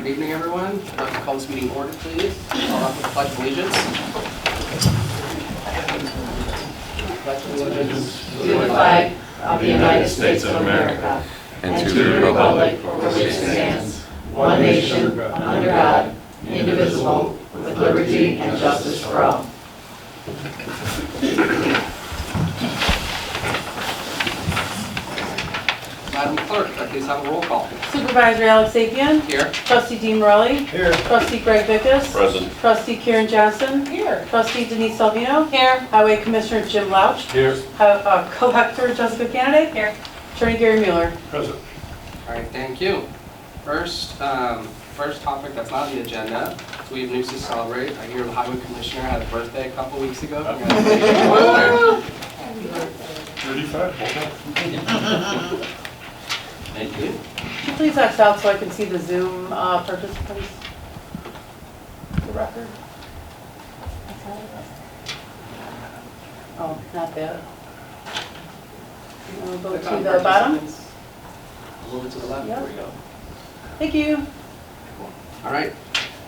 Good evening, everyone. I'd like to call this meeting order, please. Start off with the Pledge of Allegiance. Pledge of Allegiance To the flag of the United States of America and to the republic for which it stands, one nation, under God, indivisible, with liberty and justice for all. Madam Clerk, could I please have a roll call? Supervisor Alex Apian. Here. Trustee Dean Morelli. Here. Trustee Greg Vickus. Present. Trustee Karen Johnson. Here. Trustee Denise Salvino. Here. Highway Commissioner Jim Louch. Here. Collector Jessica Kennedy. Here. Attorney Gary Mueller. Present. All right, thank you. First topic that's not on the agenda, so we have news to celebrate. I hear the Highway Commissioner had a birthday a couple weeks ago. Congratulations. 35. Thank you. Could you please X out so I can see the Zoom participants? The record. Oh, not that. We'll go to the bottom. A little bit to the left, there we go. Thank you. All right,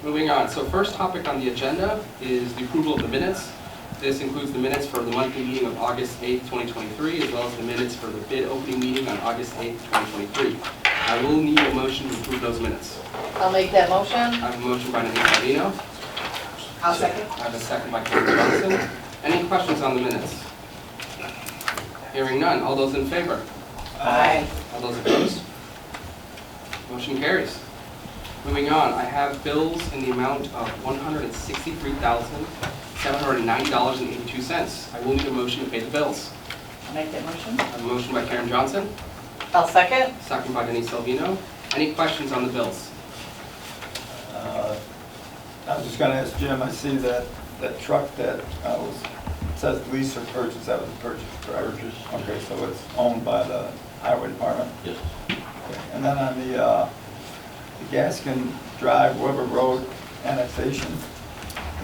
moving on. So first topic on the agenda is the approval of the minutes. This includes the minutes for the monthly meeting of August 8th, 2023, as well as the minutes for the bid opening meeting on August 8th, 2023. I will need a motion to approve those minutes. I'll make that motion. I have a motion by Denise Salvino. I'll second. I have a second by Karen Johnson. Any questions on the minutes? Hearing none. All those in favor? Aye. All those opposed? Motion carries. Moving on, I have bills in the amount of $163,790.82. I will need a motion to pay the bills. I'll make that motion. I have a motion by Karen Johnson, I'll second. second by Denise Salvino. Any questions on the bills? I was just gonna ask Jim, I see that truck that says lease or purchase, that was a purchase, correct? Purchase. Okay, so it's owned by the highway department? Yes. Okay. And then on the Gaskin Drive, Weber Road annexation,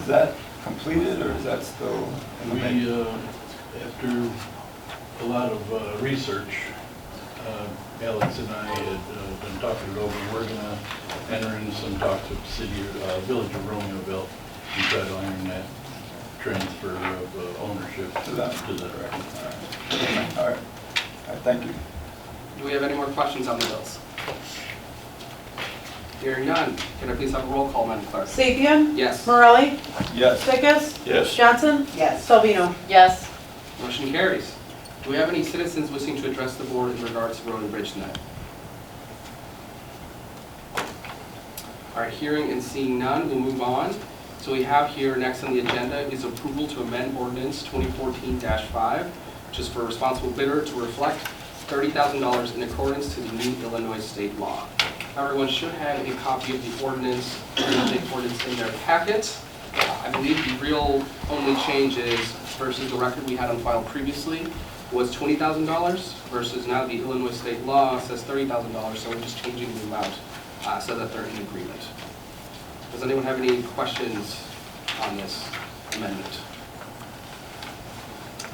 is that completed or is that still in the making? We, after a lot of research, Alex and I had been talking it over. We're gonna enter into some talks with the city, village of Romeoville, and try to iron that transfer of ownership To them. to the direction. All right, thank you. Do we have any more questions on the bills? Hearing none. Can I please have a roll call, Madam Clerk? Sapien. Yes. Morelli. Yes. Vickus. Yes. Johnson. Yes. Salvino. Yes. Motion carries. Do we have any citizens wishing to address the board in regards to road and bridge tonight? All right, hearing and seeing none, we'll move on. So we have here next on the agenda is approval to amend ordinance 2014-5, which is for a responsible bidder to reflect $30,000 in accordance to the new Illinois state law. Everyone should have a copy of the ordinance in their packet. I believe the real only change is versus the record we had on file previously was $20,000 versus now the Illinois state law says $30,000, so we're just changing the amount so that they're in agreement. Does anyone have any questions on this amendment?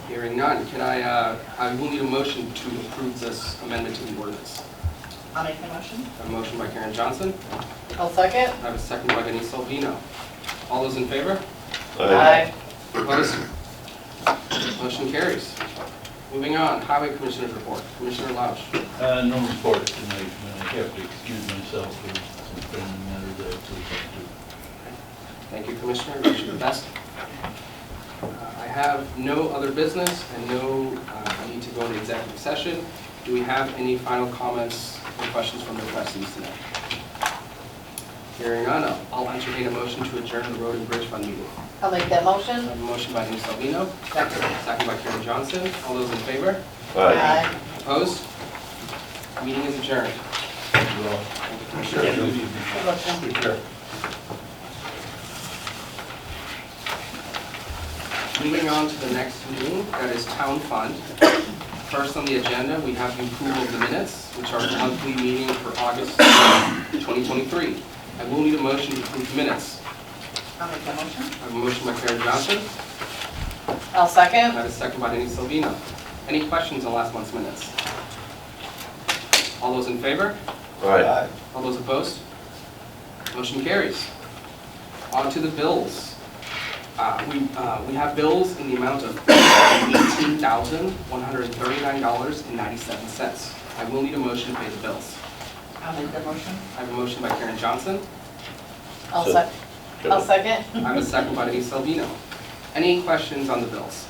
Hearing none, can I will need a motion to approve this amendment to the ordinance. I'll make the motion. I have a motion by Karen Johnson. I'll second. I have a second by Denise Salvino. All those in favor? Aye. Opposed? Motion carries. Moving on, Highway Commissioner's report. Commissioner Louch. No report tonight, and I have to excuse myself for some family matters that I have to attend to. Thank you, Commissioner. Wish you the best. I have no other business and no need to go into executive session. Do we have any final comments or questions from the trustees tonight? Hearing none, I'll entertain a motion to adjourn the Road and Bridge Fund meeting. I'll make that I motion. have a motion by Denise Salvino, Second. second by Karen Johnson. All those in favor? Aye. Opposed? Meeting is adjourned. Thank you all. Thank you, Commissioner. Good luck, Jim. Take care. Moving on to the next meeting, that is Town Fund. First on the agenda, we have the approval of the minutes, which are the monthly meeting for August 2023. I will need a motion to approve the minutes. I'll make that motion. I have a motion by Karen Johnson. I'll I second. have a second by Denise Salvino. Any questions on last month's minutes? All those in favor? Aye. All those opposed? Motion carries. On to the bills. We have bills in the amount of $18,139.97. I will need a motion to pay the bills. I'll make the motion. I have a motion by Karen Johnson. I'll So- second. I'll second. I have a second by Denise Salvino. Any questions on the bills?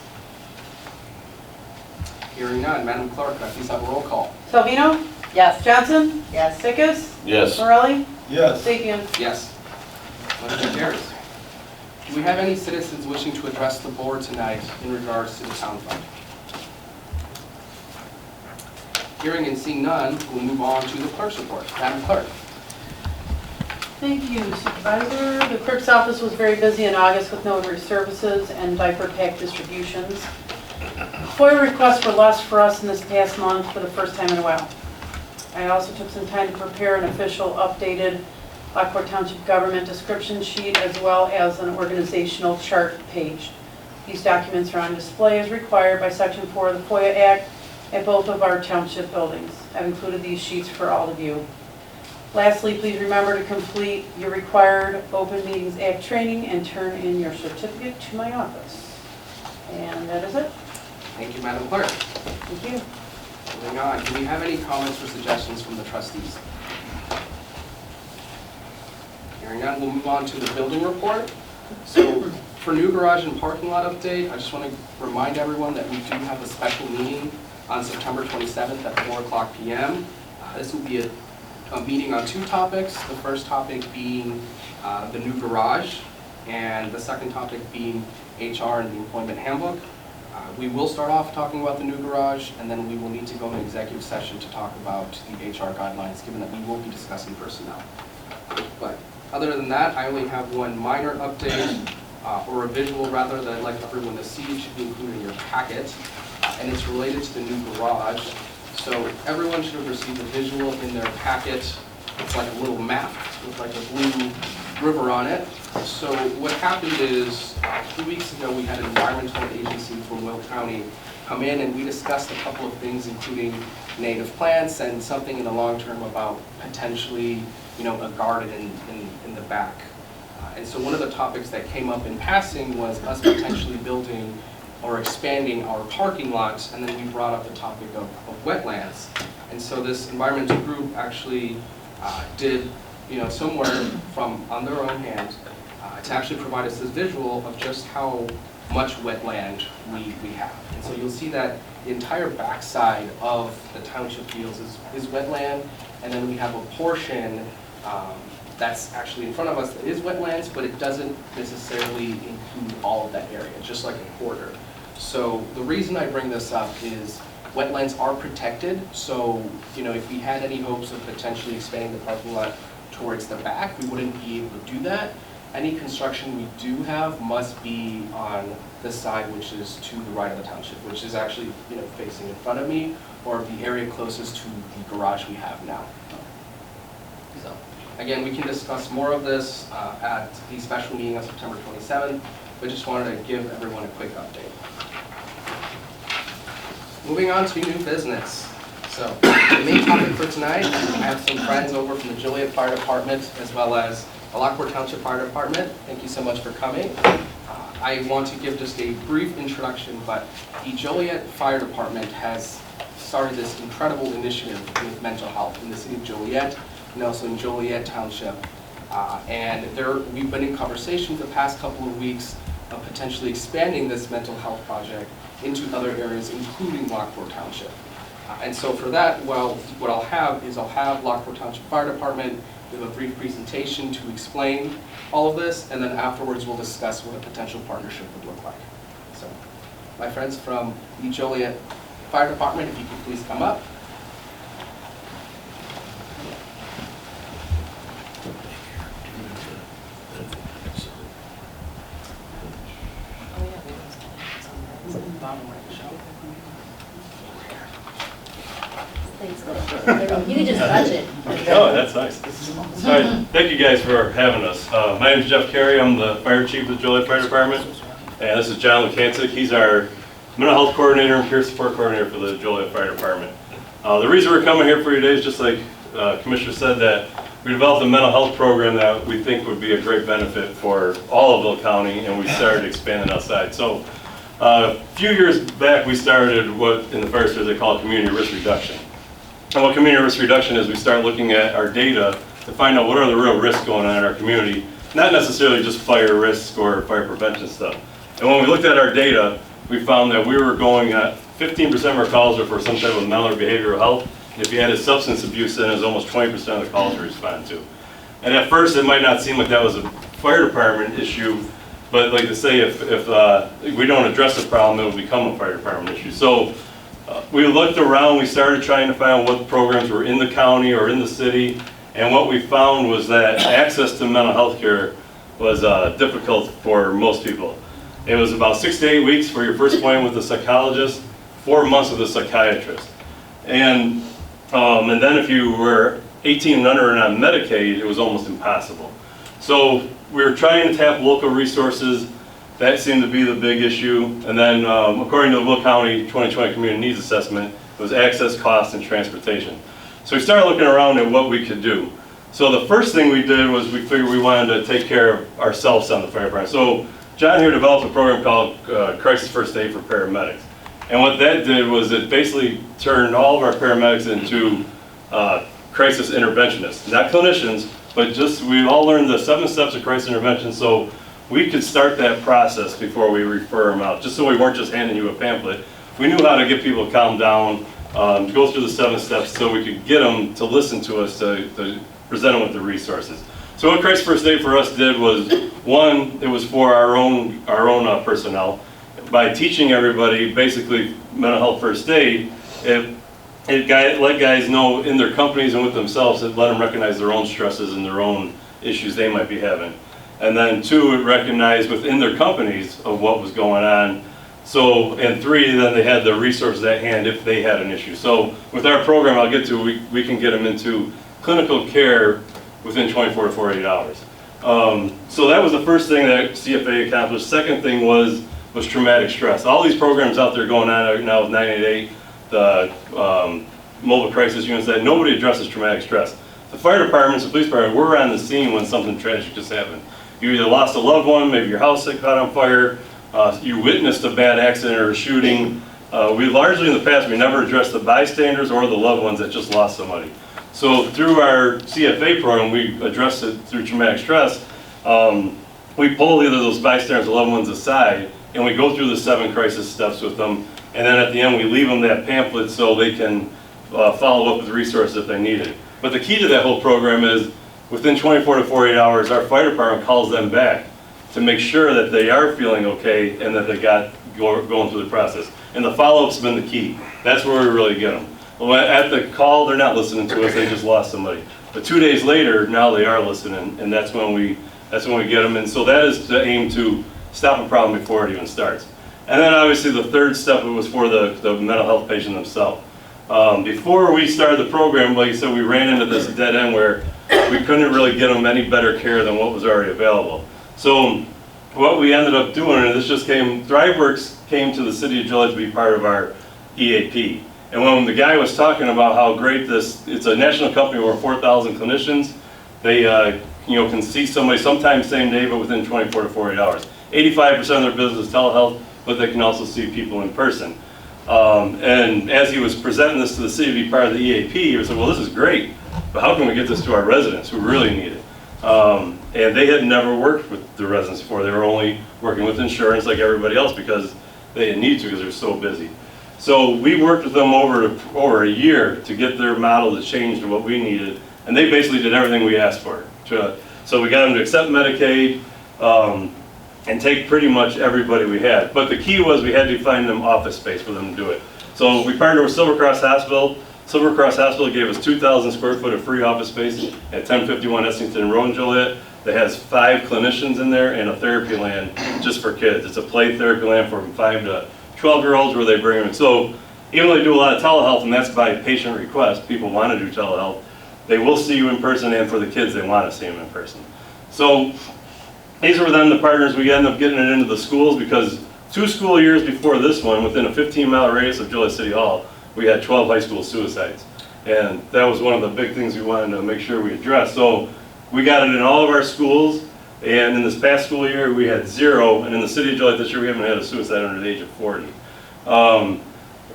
Hearing none, Madam Clerk, could I please have a roll call? Salvino? Yes. Johnson? Yes. Tracus? Yes. Morelli? Yes. Sapien? Yes. Motion carries. Do we have any citizens wishing to address the board tonight in regards to the town fund? Hearing and seeing none, we'll move on to the clerk's report. Madam Clerk. Thank you, Supervisor. The clerk's office was very busy in August with notary services and diaper pack distributions. FOIA requests were less for us in this past month for the first time in a while. I also took some time to prepare an official updated Lockport Township government description sheet as well as an organizational chart page. These documents are on display as required by Section 4 of the FOIA Act at both of our township buildings. I've included these sheets for all of you. Lastly, please remember to complete your required Open Meetings Act training and turn in your certificate to my office. And that is it. Thank you, Madam Clerk. Thank you. Moving on, do we have any comments or suggestions from the trustees? Hearing none, we'll move on to the building report. So for new garage and parking lot update, I just want to remind everyone that we do have a special meeting on September 27th at 4:00 p.m. This will be a meeting on two topics. The first topic being the new garage, and the second topic being HR and the employment handbook. We will start off talking about the new garage, and then we will need to go into executive session to talk about the HR guidelines, given that we will be discussing personnel. But other than that, I only have one minor update, or a visual rather, that I'd like everyone to see. It should be included in your packet, and it's related to the new garage. So everyone should have received a visual in their packet. It's like a little map with like a blue river on it. So what happened is, 2 weeks ago, we had an environmental agency from Will County come in, and we discussed a couple of things, including native plants and something in the long term about potentially, a garden in the back. And so one of the topics that came up in passing was us potentially building or expanding our parking lots, and then we brought up the topic of wetlands. And so this environmental group actually did, some work from on their own hand to actually provide us this visual of just how much wetland we have. And so you'll see that the entire backside of the township fields is wetland, and then we have a portion that's actually in front of us that is wetlands, but it doesn't necessarily include all of that area, just like a quarter. So the reason I bring this up is wetlands are protected, so if we had any hopes of potentially expanding the parking lot towards the back, we wouldn't be able to do that. Any construction we do have must be on the side which is to the right of the township, which is actually facing in front of me, or the area closest to the garage we have now. So again, we can discuss more of this at the special meeting on September 27th, but just wanted to give everyone a quick update. Moving on to new business. So the main topic for tonight, I have some friends over from the Joliet Fire Department as well as the Lockport Township Fire Department. Thank you so much for coming. I want to give just a brief introduction, but the Joliet Fire Department has started this incredible initiative with mental health in the city of Joliet and also in Joliet Township. And we've been in conversations the past couple of weeks of potentially expanding this mental health project into other areas, including Lockport Township. And so for that, well, what I'll have Lockport Township Fire Department give a brief presentation to explain all of this, and then afterwards we'll discuss what a potential partnership would look like. So, my friends from the Joliet Fire Department, if you could please come up. You can just touch it. Oh, that's nice. All right, thank you guys for having us. My name is Jeff Carey. I'm the fire chief of the Joliet Fire Department. And this is John Lukancic. He's our mental health coordinator and peer support coordinator for the Joliet Fire Department. The reason we're coming here for you today is just like Commissioner said, that we developed a mental health program that we think would be a great benefit for all of Will County, and we started expanding outside. So a few years back, we started what in the fire service they call community risk reduction. And what community risk reduction is, we start looking at our data to find out what are the real risks going on in our community, not necessarily just fire risk or fire prevention stuff. And when we looked at our data, we found that we were going at 15% of our calls were for some type of mental or behavioral health. And if you added substance abuse in, it was almost 20% of the calls we responded to. And at first, it might not seem like that was a fire department issue, but like to say, if we don't address the problem, it will become a fire department issue. So we looked around, we started trying to find out what programs were in the county or in the city, and what we found was that access to mental health care was difficult for most people. It was about 6 to 8 weeks for your first appointment with a psychologist, 4 months with a psychiatrist. And then if you were 18 and under and on Medicaid, it was almost impossible. So we were trying to tap local resources. That seemed to be the big issue. And then according to the Will County 2020 Community Needs Assessment, it was access, cost, and transportation. So we started looking around at what we could do. So the first thing we did was we figured we wanted to take care of ourselves on the fire department. So John here developed a program called Crisis First Aid for Paramedics. And what that did was it basically turned all of our paramedics into crisis interventionists. Not clinicians, but just we all learned the 7 steps of crisis intervention, so we could start that process before we refer them out, just so we weren't just handing you a pamphlet. We knew how to get people to calm down, to go through the 7 steps so we could get them to listen to us, to present them with the resources. So what Crisis First Aid for us did was, one, it was for our own personnel. By teaching everybody basically mental health first aid, it let guys know in their companies and with themselves, it let them recognize their own stresses and their own issues they might be having. And then 2, it recognized within their companies of what was going on. So, and 3, then they had the resources at hand if they had an issue. So with our program, I'll get to, we can get them into clinical care within 24 to 48 hours. So that was the first thing that CFA accomplished. Second thing was traumatic stress. All these programs out there going on right now with 988, the mobile crisis units, that nobody addresses traumatic stress. The fire departments, the police department, we're on the scene when something tragic just happened. You either lost a loved one, maybe your house caught on fire, you witnessed a bad accident or a shooting. We largely in the past, we never addressed the bystanders or the loved ones that just lost somebody. So through our CFA program, we address it through traumatic stress. We pull either those bystanders or loved ones aside, and we go through the 7 crisis steps with them. And then at the end, we leave them that pamphlet so they can follow up with resources if they need it. But the key to that whole program is within 24 to 48 hours, our fire department calls them back to make sure that they are feeling okay and that they got going through the process. And the follow-up's been the key. That's where we really get them. Well, at the call, they're not listening to us, they just lost somebody. But 2 days later, now they are listening, and that's when we get them. And so that is to aim to stop a problem before it even starts. And then obviously the third step was for the mental health patient themselves. Before we started the program, like you said, we ran into this dead end where we couldn't really get them any better care than what was already available. So what we ended up doing, and this just came, ThriveWorks came to the city of Joliet to be part of our EAP. And when the guy was talking about how great this, it's a national company, over 4,000 clinicians, they can see somebody sometimes same day, but within 24 to 48 hours. 85% of their business is telehealth, but they can also see people in person. And as he was presenting this to the city to be part of the EAP, he said, well, this is great, but how can we get this to our residents who really need it? And they had never worked with the residents before. They were only working with insurance like everybody else because they didn't need to because they're so busy. So we worked with them over a year to get their model to change to what we needed, and they basically did everything we asked for. So we got them to accept Medicaid and take pretty much everybody we had. But the key was we had to find them office space for them to do it. So we partnered with Silver Cross Hospital. Silver Cross Hospital gave us 2,000 square foot of free office space at 1051 Essington Road in Joliet. That has 5 clinicians in there and a therapy land just for kids. It's a play therapy land for 5 to 12-year-olds where they bring them in. So even though they do a lot of telehealth, and that's by patient request, people want to do telehealth, they will see you in person, and for the kids, they want to see them in person. So these were then the partners. We ended up getting it into the schools because 2 school years before this one, within a 15-mile radius of Joliet City Hall, we had 12 high school suicides. And that was one of the big things we wanted to make sure we addressed. So we got it in all of our schools, and in this past school year, we had 0, and in the city of Joliet this year, we haven't had a suicide under the age of 40.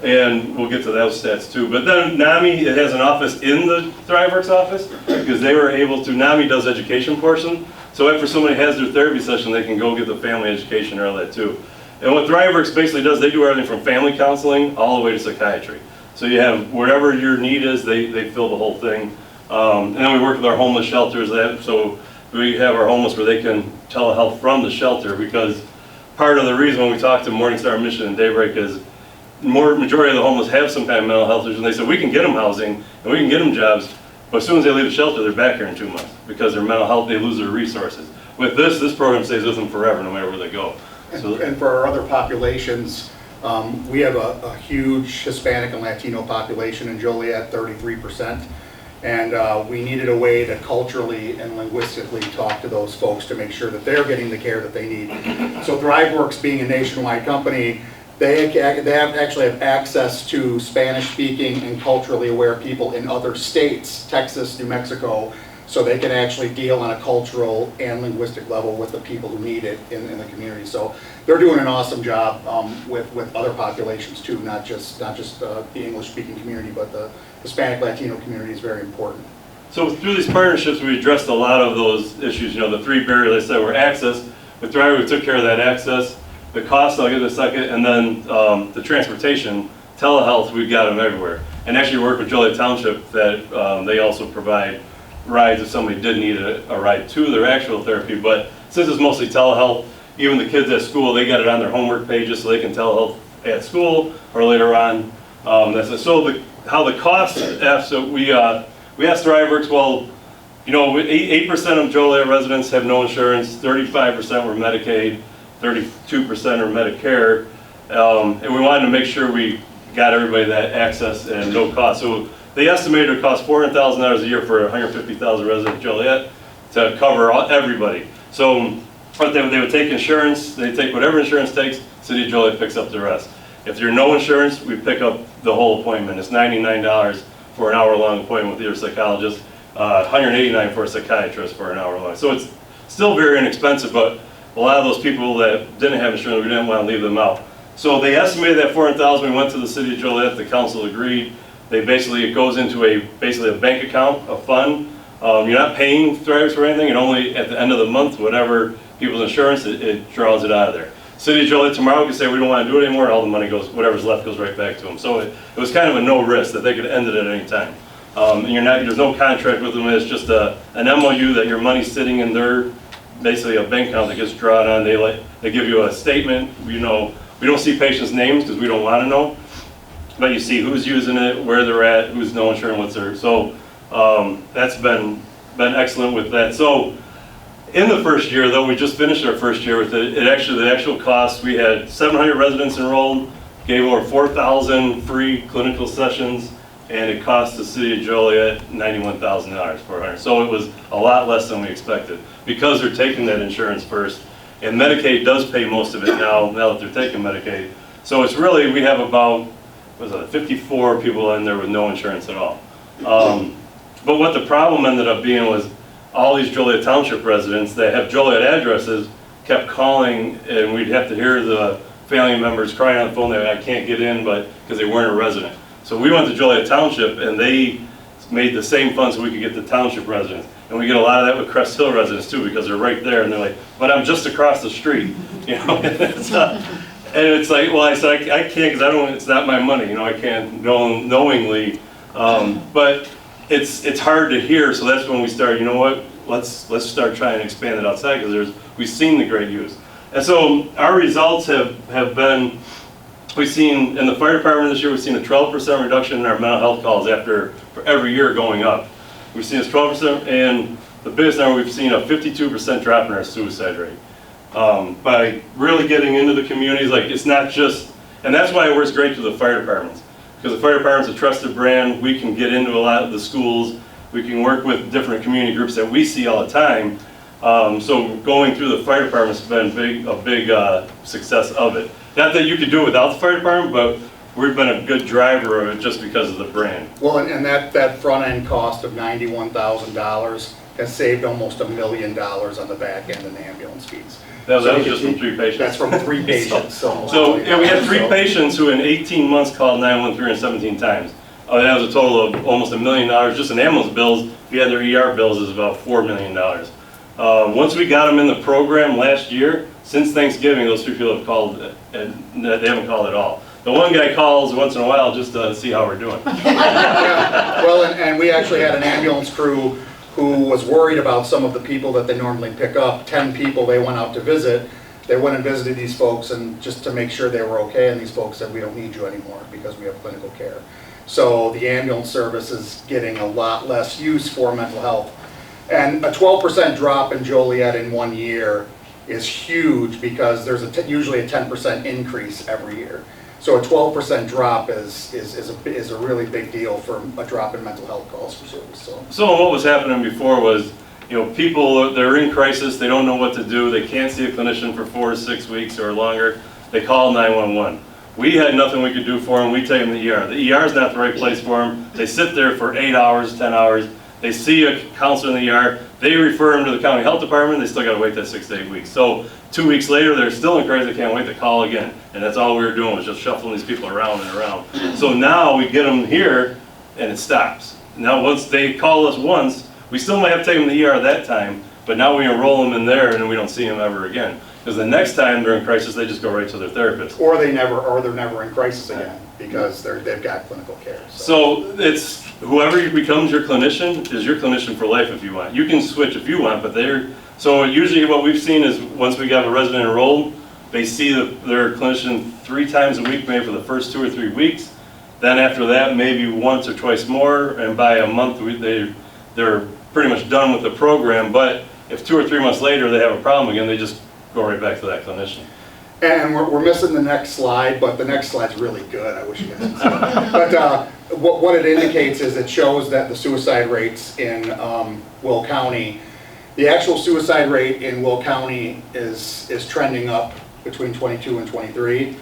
And we'll get to those stats too. But then NAMI, it has an office in the ThriveWorks office, because they were able to, NAMI does education portion, so after somebody has their therapy session, they can go get the family education and all that too. And what ThriveWorks basically does, they do everything from family counseling all the way to psychiatry. So you have whatever your need is, they fill the whole thing. And then we work with our homeless shelters, so we have our homeless where they can telehealth from the shelter, because part of the reason when we talk to Morningstar, Mission, and Daybreak is majority of the homeless have some kind of mental health issues, and they said we can get them housing and we can get them jobs, but as soon as they leave the shelter, they're back here in 2 months because their mental health, they lose their resources. With this program stays with them forever, no matter where they go. So, And for our other populations, we have a huge Hispanic and Latino population in Joliet, 33%. And we needed a way to culturally and linguistically talk to those folks to make sure that they're getting the care that they need. So ThriveWorks, being a nationwide company, they actually have access to Spanish-speaking and culturally aware people in other states, Texas, New Mexico, so they can actually deal on a cultural and linguistic level with the people who need it in the community. So they're doing an awesome job with other populations too, not just the English-speaking community, but the Hispanic Latino community is very important. So through these partnerships, we addressed a lot of those issues. You know, the 3 barriers I said were access. With ThriveWorks, we took care of that access. The cost, I'll get to in a second, and then the transportation, telehealth, we've got them everywhere. And actually work with Joliet Township that they also provide rides if somebody did need a ride to their actual therapy. But since it's mostly telehealth, even the kids at school, they got it on their homework pages so they can telehealth at school or later on. That's it. So how the cost, so we asked ThriveWorks, well, you know, 8% of Joliet residents have no insurance, 35% were Medicaid, 32% are Medicare, and we wanted to make sure we got everybody that access and no cost. So they estimated it would cost $400,000 a year for 150,000 residents of Joliet to cover everybody. So but they would take insurance, they take whatever insurance takes, City of Joliet picks up the rest. If you're no insurance, we pick up the whole appointment. It's $99 for an hour-long appointment with your psychologist, $189 for a psychiatrist for an hour-long. So it's still very inexpensive, but a lot of those people that didn't have insurance, we didn't want to leave them out. So they estimated that $400,000. We went to the City of Joliet. The council agreed. It goes into basically a bank account, a fund. You're not paying ThriveWorks for anything, and only at the end of the month, whatever people's insurance, it draws it out of there. City of Joliet tomorrow could say we don't want to do it anymore, and all the money goes, whatever's left goes right back to them. So it was kind of a no risk that they could end it at any time. And there's no contract with them. It's just an MOU that your money's sitting in their, basically a bank account that gets drawn on. They give you a statement. You know, we don't see patients' names because we don't want to know, but you see who's using it, where they're at, who's no insurance, what's there. So that's been excellent with that. So in the first year, though, we just finished our first year with it. The actual cost, we had 700 residents enrolled, gave over 4,000 free clinical sessions, and it cost the City of Joliet $91,000 for 100. So it was a lot less than we expected because they're taking that insurance first. And Medicaid does pay most of it now that they're taking Medicaid. So it's really, we have about, 54 people in there with no insurance at all. But what the problem ended up being was all these Joliet Township residents that have Joliet addresses kept calling, and we'd have to hear the family members crying on the phone that I can't get in, but because they weren't a resident. So we went to Joliet Township, and they made the same fund so we could get the township residents. And we get a lot of that with Crest Hill residents too, because they're right there, and they're like, but I'm just across the street, you know. And it's like, well, I said, I can't, because it's not my money, you know, I can't knowingly. But it's hard to hear, so that's when we started, you know what, let's start trying to expand it outside, because we've seen the great use. And so our results have been, we've seen, in the fire department this year, we've seen a 12% reduction in our mental health calls for every year going up. We've seen a 12%, and the biggest number, we've seen a 52% drop in our suicide rate. By really getting into the communities, like it's not just, and that's why it works great to the fire departments, because the fire department's a trusted brand. We can get into a lot of the schools, we can work with different community groups that we see all the time. So going through the fire department's been a big success of it. Not that you could do it without the fire department, but we've been a good driver of it just because of the brand. Well, and that front end cost of $91,000 has saved almost $1 million on the back end in ambulance fees. That So was you just can- from 3 patients. That's from 3 patients, so. So, yeah, we had 3 So- patients who in 18 months called 911 317 times. That was a total of almost $1 million, just in ambulance bills. If you had their ER bills, is about $4 million. Once we got them in the program last year, since Thanksgiving, those 3 people have called, and they haven't called at all. The one guy calls once in a while just to see how we're doing. Yeah. Well, and we actually had an ambulance crew who was worried about some of the people that they normally pick up. 10 people they went out to visit. They went and visited these folks and just to make sure they were okay, and these folks said, we don't need you anymore because we have clinical care. So the ambulance service is getting a lot less use for mental health. And a 12% drop in Joliet in 1 year is huge because there's usually a 10% increase every year. So a 12% drop is a really big deal for a drop in mental health calls for service. So what was happening before was, people, they're in crisis, they don't know what to do, they can't see a clinician for 4 to 6 weeks or longer, they call 911. We had nothing we could do for them, we take them to the ER. The ER is not the right place for them. They sit there for 8 hours, 10 hours, they see a counselor in the ER, they refer them to the county health department, they still gotta wait that 6 to 8 weeks. So 2 weeks later, they're still in crisis, they can't wait to call again. And that's all we were doing, was just shuffling these people around and around. So now we get them here, and it stops. Now once they call us once, we still might have to take them to the ER that time, but now we enroll them in there and then we don't see them ever again. Because the next time they're in crisis, they just go right to their therapist. Or they're never in crisis again because they've got clinical care. So it's, whoever becomes your clinician is your clinician for life if you want. You can switch if you want, but so usually what we've seen is once we got a resident enrolled, they see their clinician 3 times a week, maybe for the first 2 or 3 weeks. Then after that, maybe once or twice more, and by a month, they're pretty much done with the program. But if 2 or 3 months later they have a problem again, they just go right back to that clinician. And we're missing the next slide, but the next slide's really good. I wish you guys could see it. But what it indicates is it shows that the suicide rates in Will County, the actual suicide rate in Will County is trending up between 22 and 23.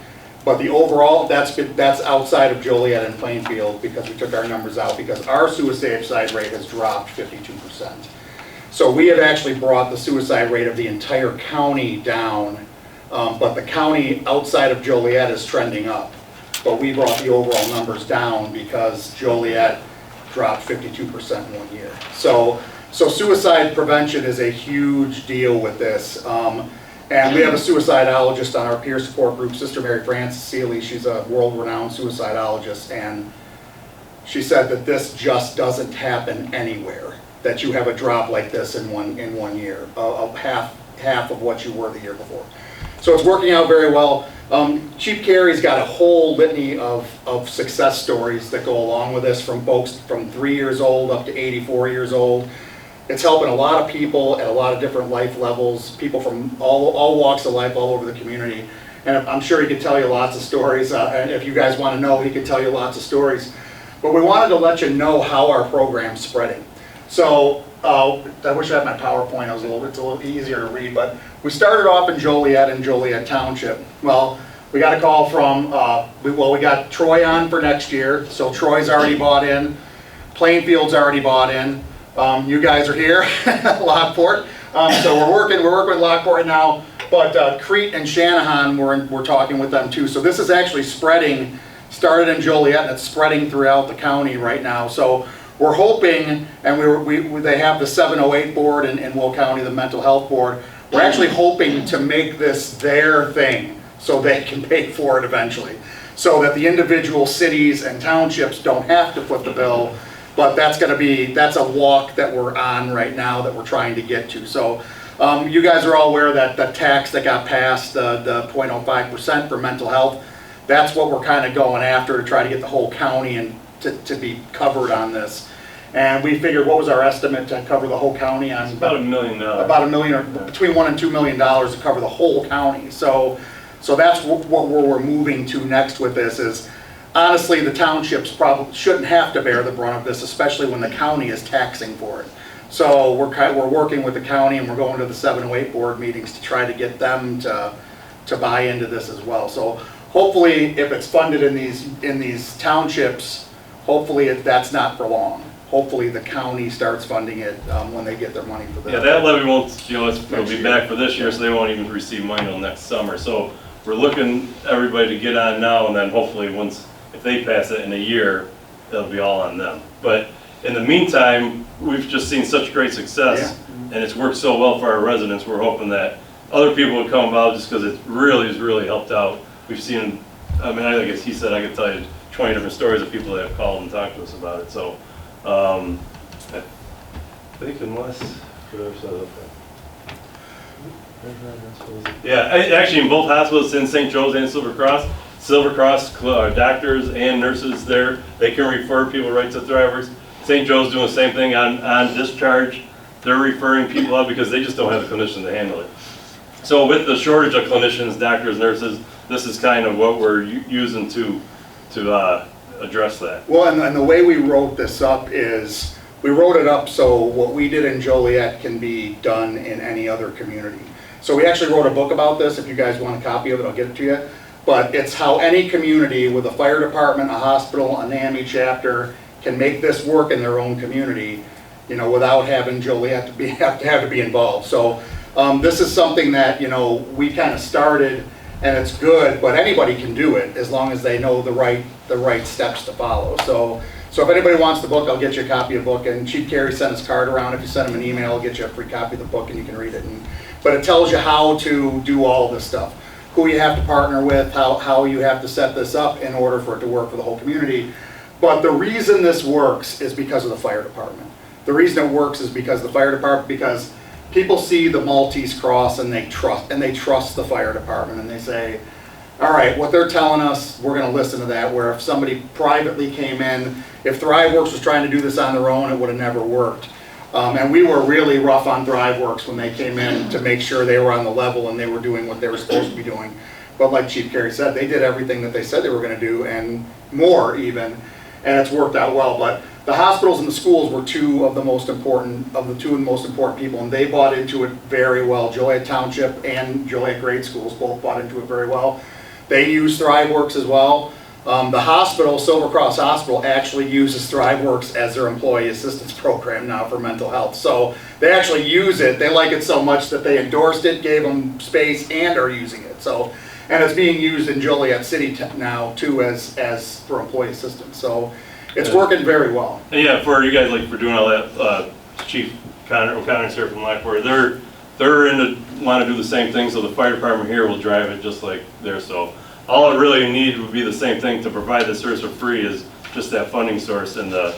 But the overall, that's outside of Joliet and Plainfield because we took our numbers out because our suicide rate has dropped 52%. So we have actually brought the suicide rate of the entire county down, but the county outside of Joliet is trending up. But we brought the overall numbers down because Joliet dropped 52% in 1 year. So suicide prevention is a huge deal with this. And we have a suicidologist on our peer support group, Sister Mary Frances Seeley. She's a world-renowned suicidologist, and she said that this just doesn't happen anywhere, that you have a drop like this in one year, of half of what you were the year before. So it's working out very well. Chief Carey's got a whole litany of success stories that go along with this, from folks from 3 years old up to 84 years old. It's helping a lot of people at a lot of different life levels, people from all walks of life all over the community. And I'm sure he could tell you lots of stories. And if you guys want to know, he could tell you lots of stories. But we wanted to let you know how our program's spreading. So I wish I had my PowerPoint. It's a little easier to read. But we started off in Joliet Township. Well, we got a call from, we got Troy on for next year. So Troy's already bought in. Plainfield's already bought in. You guys are here, Lockport. So we're working with Lockport right now. But Crete and Shanahan, we're talking with them too. So this is actually spreading, started in Joliet, and it's spreading throughout the county right now. So we're hoping, and they have the 708 board in Will County, the mental health board. We're actually hoping to make this their thing so they can pay for it eventually. So that the individual cities and townships don't have to foot the bill. But that's a walk that we're on right now that we're trying to get to. So you guys are all aware that the tax that got passed, the 0.05% for mental health, that's what we're kind of going after to try to get the whole county and to be covered on this. And we figured, what was our estimate to cover the whole county on? It's about $1 million. About $1 million, or between $1 and $2 million to cover the whole county. So that's what we're moving to next with this is, honestly, the townships probably shouldn't have to bear the brunt of this, especially when the county is taxing for it. So we're working with the county, and we're going to the 708 board meetings to try to get them to buy into this as well. So hopefully, if it's funded in these townships, hopefully that's not for long. Hopefully the county starts funding it when they get their money for that. Yeah, that levy won't, it'll be back for this year, so they won't even receive money until next summer. So we're looking everybody to get on now, and then hopefully if they pass it in a year, it'll be all on them. But in the meantime, we've just seen such great success, and it's worked so well for our residents. We're hoping that other people would come about just because it really has really helped out. We've seen, I guess he said I could tell you 20 different stories of people that have called and talked to us about it. So I think unless, whatever said, okay. Yeah, actually in both hospitals, in St. Joe's and Silver Cross doctors and nurses there, they can refer people right to Thrivers. St. Joe's doing the same thing on discharge. They're referring people out because they just don't have the clinicians to handle it. So with the shortage of clinicians, doctors, nurses, this is kind of what we're using to address that. Well, and the way we wrote this up is, we wrote it up so what we did in Joliet can be done in any other community. So we actually wrote a book about this. If you guys want a copy of it, I'll get it to you. But it's how any community with a fire department, a hospital, a NAMI chapter can make this work in their own community, without having Joliet to have to be involved. So this is something that, we kind of started, and it's good, but anybody can do it as long as they know the right steps to follow. So if anybody wants the book, I'll get you a copy of the book. And Chief Carey sent his card around. If you send him an email, I'll get you a free copy of the book and you can read it. But it tells you how to do all this stuff, who you have to partner with, how you have to set this up in order for it to work for the whole community. But the reason this works is because of the fire department. The reason it works is because of the fire department, because people see the Maltese Cross and they trust the fire department, and they say, all right, what they're telling us, we're going to listen to that. Where if somebody privately came in, if ThriveWorks was trying to do this on their own, it would have never worked. And we were really rough on ThriveWorks when they came in to make sure they were on the level and they were doing what they were supposed to be doing. But like Chief Carey said, they did everything that they said they were going to do and more even, and it's worked out well. But the hospitals and the schools were two of the most important people, and they bought into it very well. Joliet Township and Joliet Grade Schools both bought into it very well. They use ThriveWorks as well. The hospital, Silver Cross Hospital, actually uses ThriveWorks as their employee assistance program now for mental health. So they actually use it. They like it so much that they endorsed it, gave them space, and are using it. So, and it's being used in Joliet City now too as for employee assistance. So it's working very well. And yeah, for you guys, for doing all that, Chief O'Connor's here from Lockport, they're want to do the same thing, so the fire department here will drive it just like there. So all it really needs would be the same thing to provide the service for free, is just that funding source, and the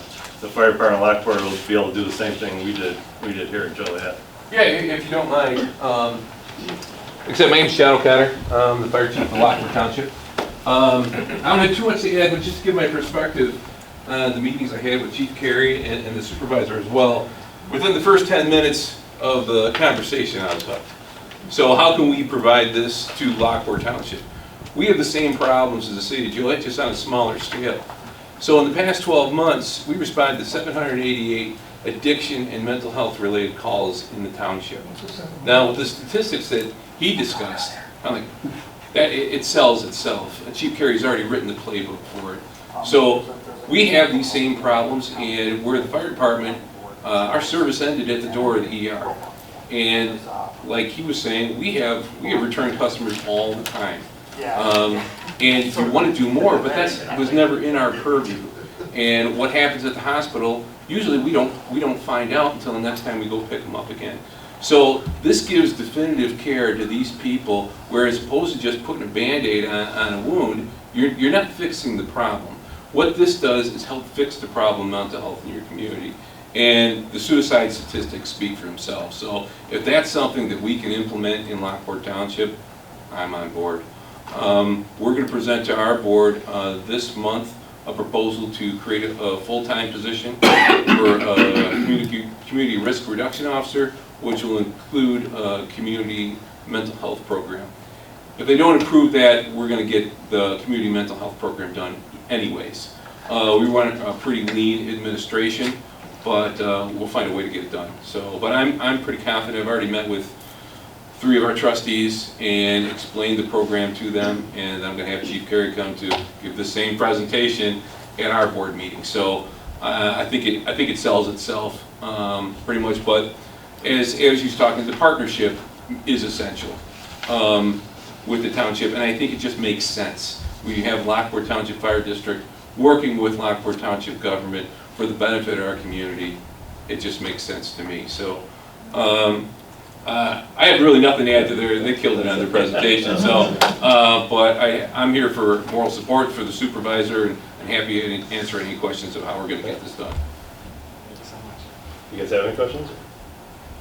fire department of Lockport will be able to do the same thing we did here in Joliet. Yeah, if you don't mind. Except my name's John O'Connor, the fire chief of Lockport Township. I don't have too much to add, but just to give my perspective on the meetings I had with Chief Carey and the supervisor as well. Within the first 10 minutes of the conversation, I was hooked. So how can we provide this to Lockport Township? We have the same problems as the city of Joliet, just on a smaller scale. So in the past 12 months, we responded to 788 addiction and mental health related calls in the township. Now, with the statistics that he discussed, I'm like, that it sells itself. Chief Carey's already written the playbook for it. So we have these same problems, and we're the fire department. Our service ended at the door of the ER. And like he was saying, we have return customers all the time. And you want to do more, but that was never in our purview. And what happens at the hospital, usually we don't find out until the next time we go pick them up again. So this gives definitive care to these people, whereas opposed to just putting a Band-Aid on a wound, you're not fixing the problem. What this does is help fix the problem of mental health in your community. And the suicide statistics speak for themselves. So if that's something that we can implement in Lockport Township, I'm on board. We're going to present to our board this month a proposal to create a full-time position for a community risk reduction officer, which will include a community mental health program. If they don't approve that, we're going to get the community mental health program done anyways. We want a pretty lean administration, but we'll find a way to get it done. So, but I'm pretty confident. I've already met with 3 of our trustees and explain the program to them, and I'm going to have Chief Carey come to give the same presentation at our board meeting. So I think it sells itself pretty much, but as you was talking, the partnership is essential with the township, and I think it just makes sense. We have Lockport Township Fire District working with Lockport Township government for the benefit of our community. It just makes sense to me. So I have really nothing to add to they killed it on their presentation. So, but I'm here for moral support for the supervisor, and I'm happy to answer any questions of how we're going to get this done. Thank you so much. You guys have any questions?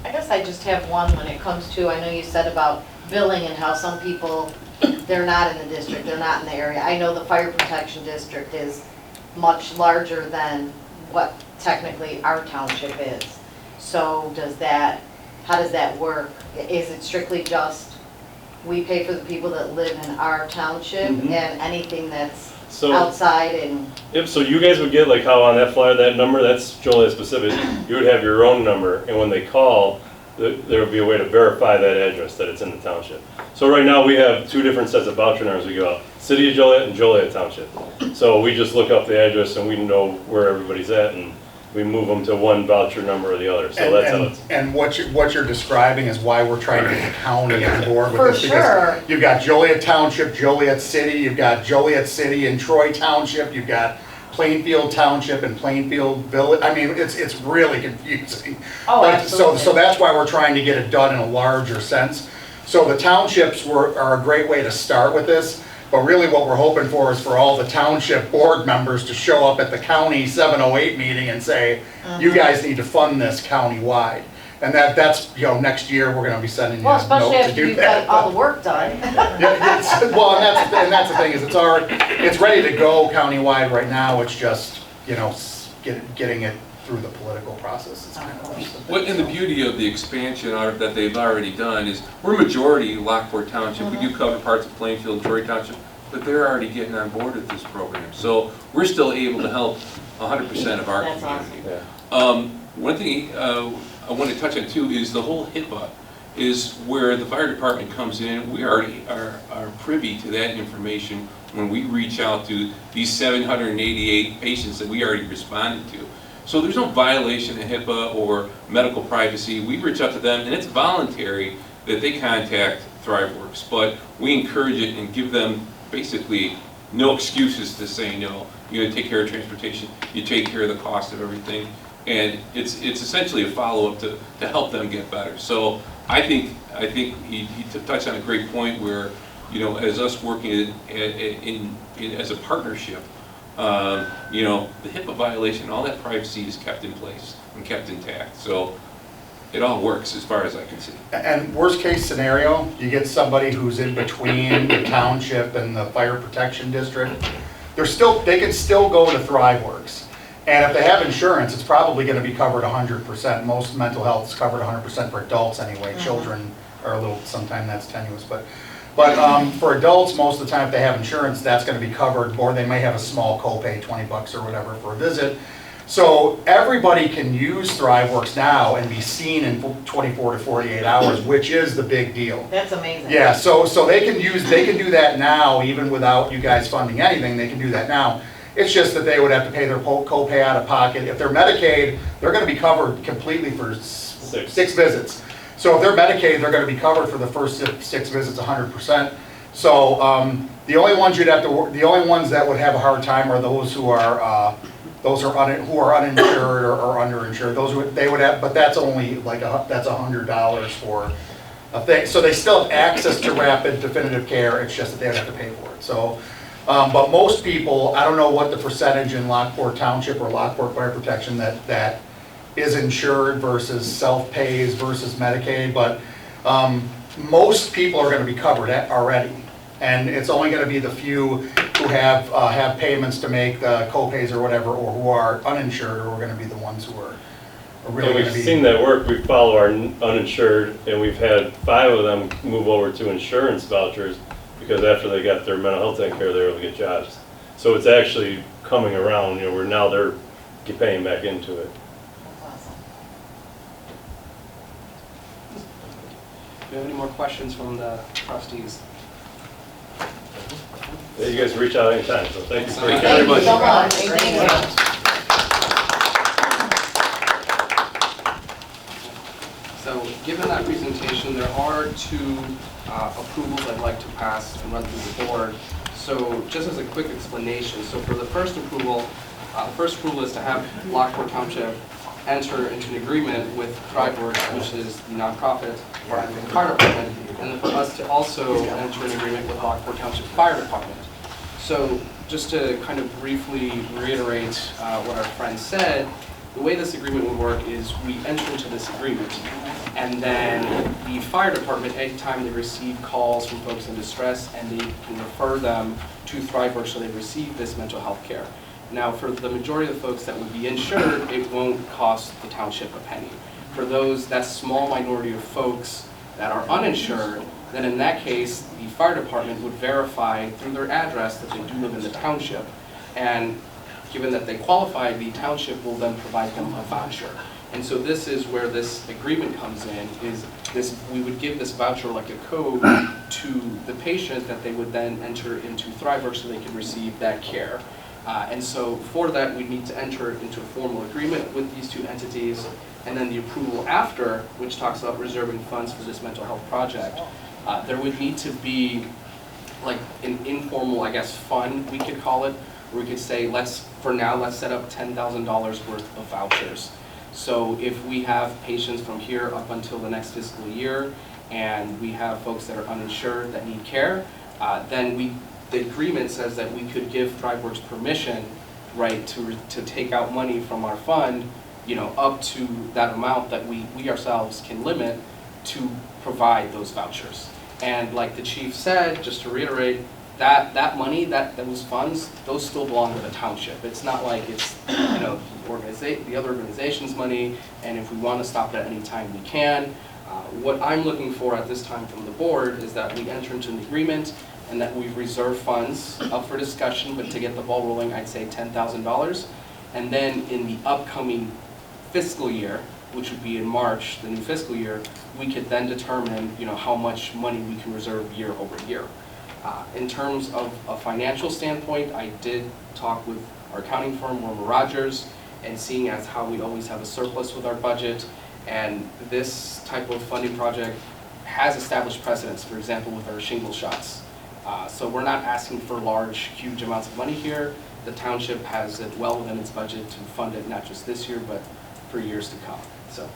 I guess I just have one when it comes to, I know you said about billing and how some people, they're not in the district, they're not in the area. I know the fire protection district is much larger than what technically our township is. So how does that work? Is it strictly just, we pay for the people that live in our township Mhm. and anything that's So, outside and, yep, so you guys would get, like how on that flyer, that number, that's Joliet specific, you would have your own number, and when they call, there would be a way to verify that address, that it's in the township. So right now, we have 2 different sets of voucher numbers we go out, City of Joliet and Joliet Township. So we just look up the address and we know where everybody's at, and we move them to one voucher number or the other, so that's how it's. And what you're describing is why we're trying to get the county on board with For this. sure. Because you've got Joliet Township, Joliet City, you've got Joliet City and Troy Township, you've got Plainfield Township and Plainfield Village. I mean, it's really confusing. Oh, But absolutely. So that's why we're trying to get it done in a larger sense. So the townships are a great way to start with this. But really what we're hoping for is for all the township board members to show up at the county 708 meeting and say, you guys need to fund this county-wide. And that's, next year, we're gonna be sending you well, a especially note to after do you've got that. all the work done. Well, and that's the thing, is it's ready to go countywide right now, it's just, getting it through the political process is kind of. And the beauty of the expansion that they've already done is we're majority Lockport Township. We do cover parts of Plainfield and Troy Township, but they're already getting on board with this program. So we're still able to help 100% of our That's community. awesome. One thing I want to touch on too is the whole HIPAA is where the fire department comes in. We already are privy to that information when we reach out to these 788 patients that we already responded to. So there's no violation of HIPAA or medical privacy. We reach out to them, and it's voluntary that they contact ThriveWorks, but we encourage it and give them basically no excuses to say no. You gotta take care of transportation, you take care of the cost of everything, and it's essentially a follow-up to help them get better. So I think he touched on a great point where, as us working as a partnership, the HIPAA violation, all that privacy is kept in place and kept intact. So it all works as far as I can see. And worst case scenario, you get somebody who's in between the township and the fire protection district, they can still go to ThriveWorks. And if they have insurance, it's probably gonna be covered 100%. Most mental health is covered 100% for adults anyway. Children are a little, sometimes that's tenuous, but for adults, most of the time if they have insurance, that's gonna be covered, or they may have a small copay, 20 bucks or whatever for a visit. So everybody can use ThriveWorks now and be seen in 24 to 48 hours, which is the big deal. That's amazing. Yeah, so they can do that now, even without you guys funding anything, they can do that now. It's just that they would have to pay their copay out of pocket. If they're Medicaid, they're gonna be covered completely for six visits. So if they're Medicaid, they're gonna be covered for the first 6 visits 100%. So the only ones the only ones that would have a hard time are those who are uninsured or underinsured. They would have, but that's only that's $100 for a thing. So they still have access to rapid definitive care. It's just that they would have to pay for it. So, but most people, I don't know what the percentage in Lockport Township or Lockport Fire Protection that is insured versus self-pays versus Medicaid, but most people are going to be covered already. And it's only going to be the few who have payments to make, the co-pays or whatever, or who are uninsured, or are going to be the ones who are really And going we've to be. seen that work. We follow our uninsured, and we've had 5 of them move over to insurance vouchers because after they got their mental health taken care of, they were able to get jobs. So it's actually coming around, where now they're paying back into it. That's awesome. we have any more questions from the trustees? Yeah, you guys can reach out anytime, so thank you for your Thank time. you so much. Thank you. So, given that presentation, there are two approvals I'd like to pass and run through the board. So, just as a quick explanation, so for the first approval is to have Lockport Township enter into an agreement with ThriveWorks, which is the nonprofit for the fire department, and then for us to also enter an agreement with Lockport Township Fire Department. So, just to kind of briefly reiterate what our friend said, the way this agreement would work is we enter into this agreement, and then the fire department, anytime they receive calls from folks in distress, and they can refer them to ThriveWorks so they receive this mental health care. Now, for the majority of the folks that would be insured, it won't cost the township a penny. For those, that small minority of folks that are uninsured, then in that case, the fire department would verify through their address that they do live in the township. And given that they qualify, the township will then provide them a voucher. And so this is where this agreement comes in, is this, we would give this voucher like a code to the patient that they would then enter into ThriveWorks so they can receive that care. And so for that, we need to enter into a formal agreement with these two entities, and then the approval after, which talks about reserving funds for this mental health project. There would need to be like an informal, I guess, fund, we could call it, where we could say, for now, let's set up $10,000 worth of vouchers. So if we have patients from here up until the next fiscal year, and we have folks that are uninsured that need care, then the agreement says that we could give ThriveWorks permission, right, to take out money from our fund, you know, up to that amount that we ourselves can limit to provide those vouchers. And like the chief said, just to reiterate, that money, those funds, those still belong to the township. It's not like it's, you know, the other organization's money, and if we want to stop it at any time, we can. What I'm looking for at this time from the board is that we enter into an agreement and that we reserve funds up for discussion, but to get the ball rolling, I'd say $10,000. And then in the upcoming fiscal year, which would be in March, the new fiscal year, we could then determine, you know, how much money we can reserve year over year. In terms of a financial standpoint, I did talk with our accounting firm, Warmer Rogers, and seeing as how we always have a surplus with our budget, and this type of funding project has established precedents, for example, with our shingle shots. So we're not asking for large, huge amounts of money here. The township has it well within its budget to fund it, not just this year, but for years to come. So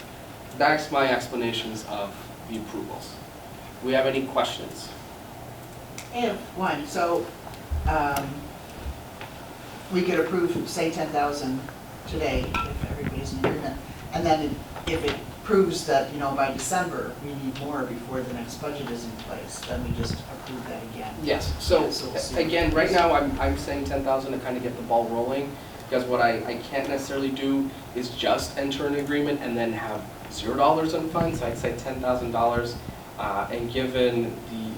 that's my explanations of the approvals. Do we have any questions? I have one. So we could approve, say, 10,000 today if everybody's in agreement. And then if it proves that, you know, by December we need more before the next budget is in place, then we just approve that again. Yes, so Yeah, so we'll see. again, right now I'm saying 10,000 to kind of get the ball rolling, because what I can't necessarily do is just enter an agreement and then have $0 in funds. So I'd say $10,000, and given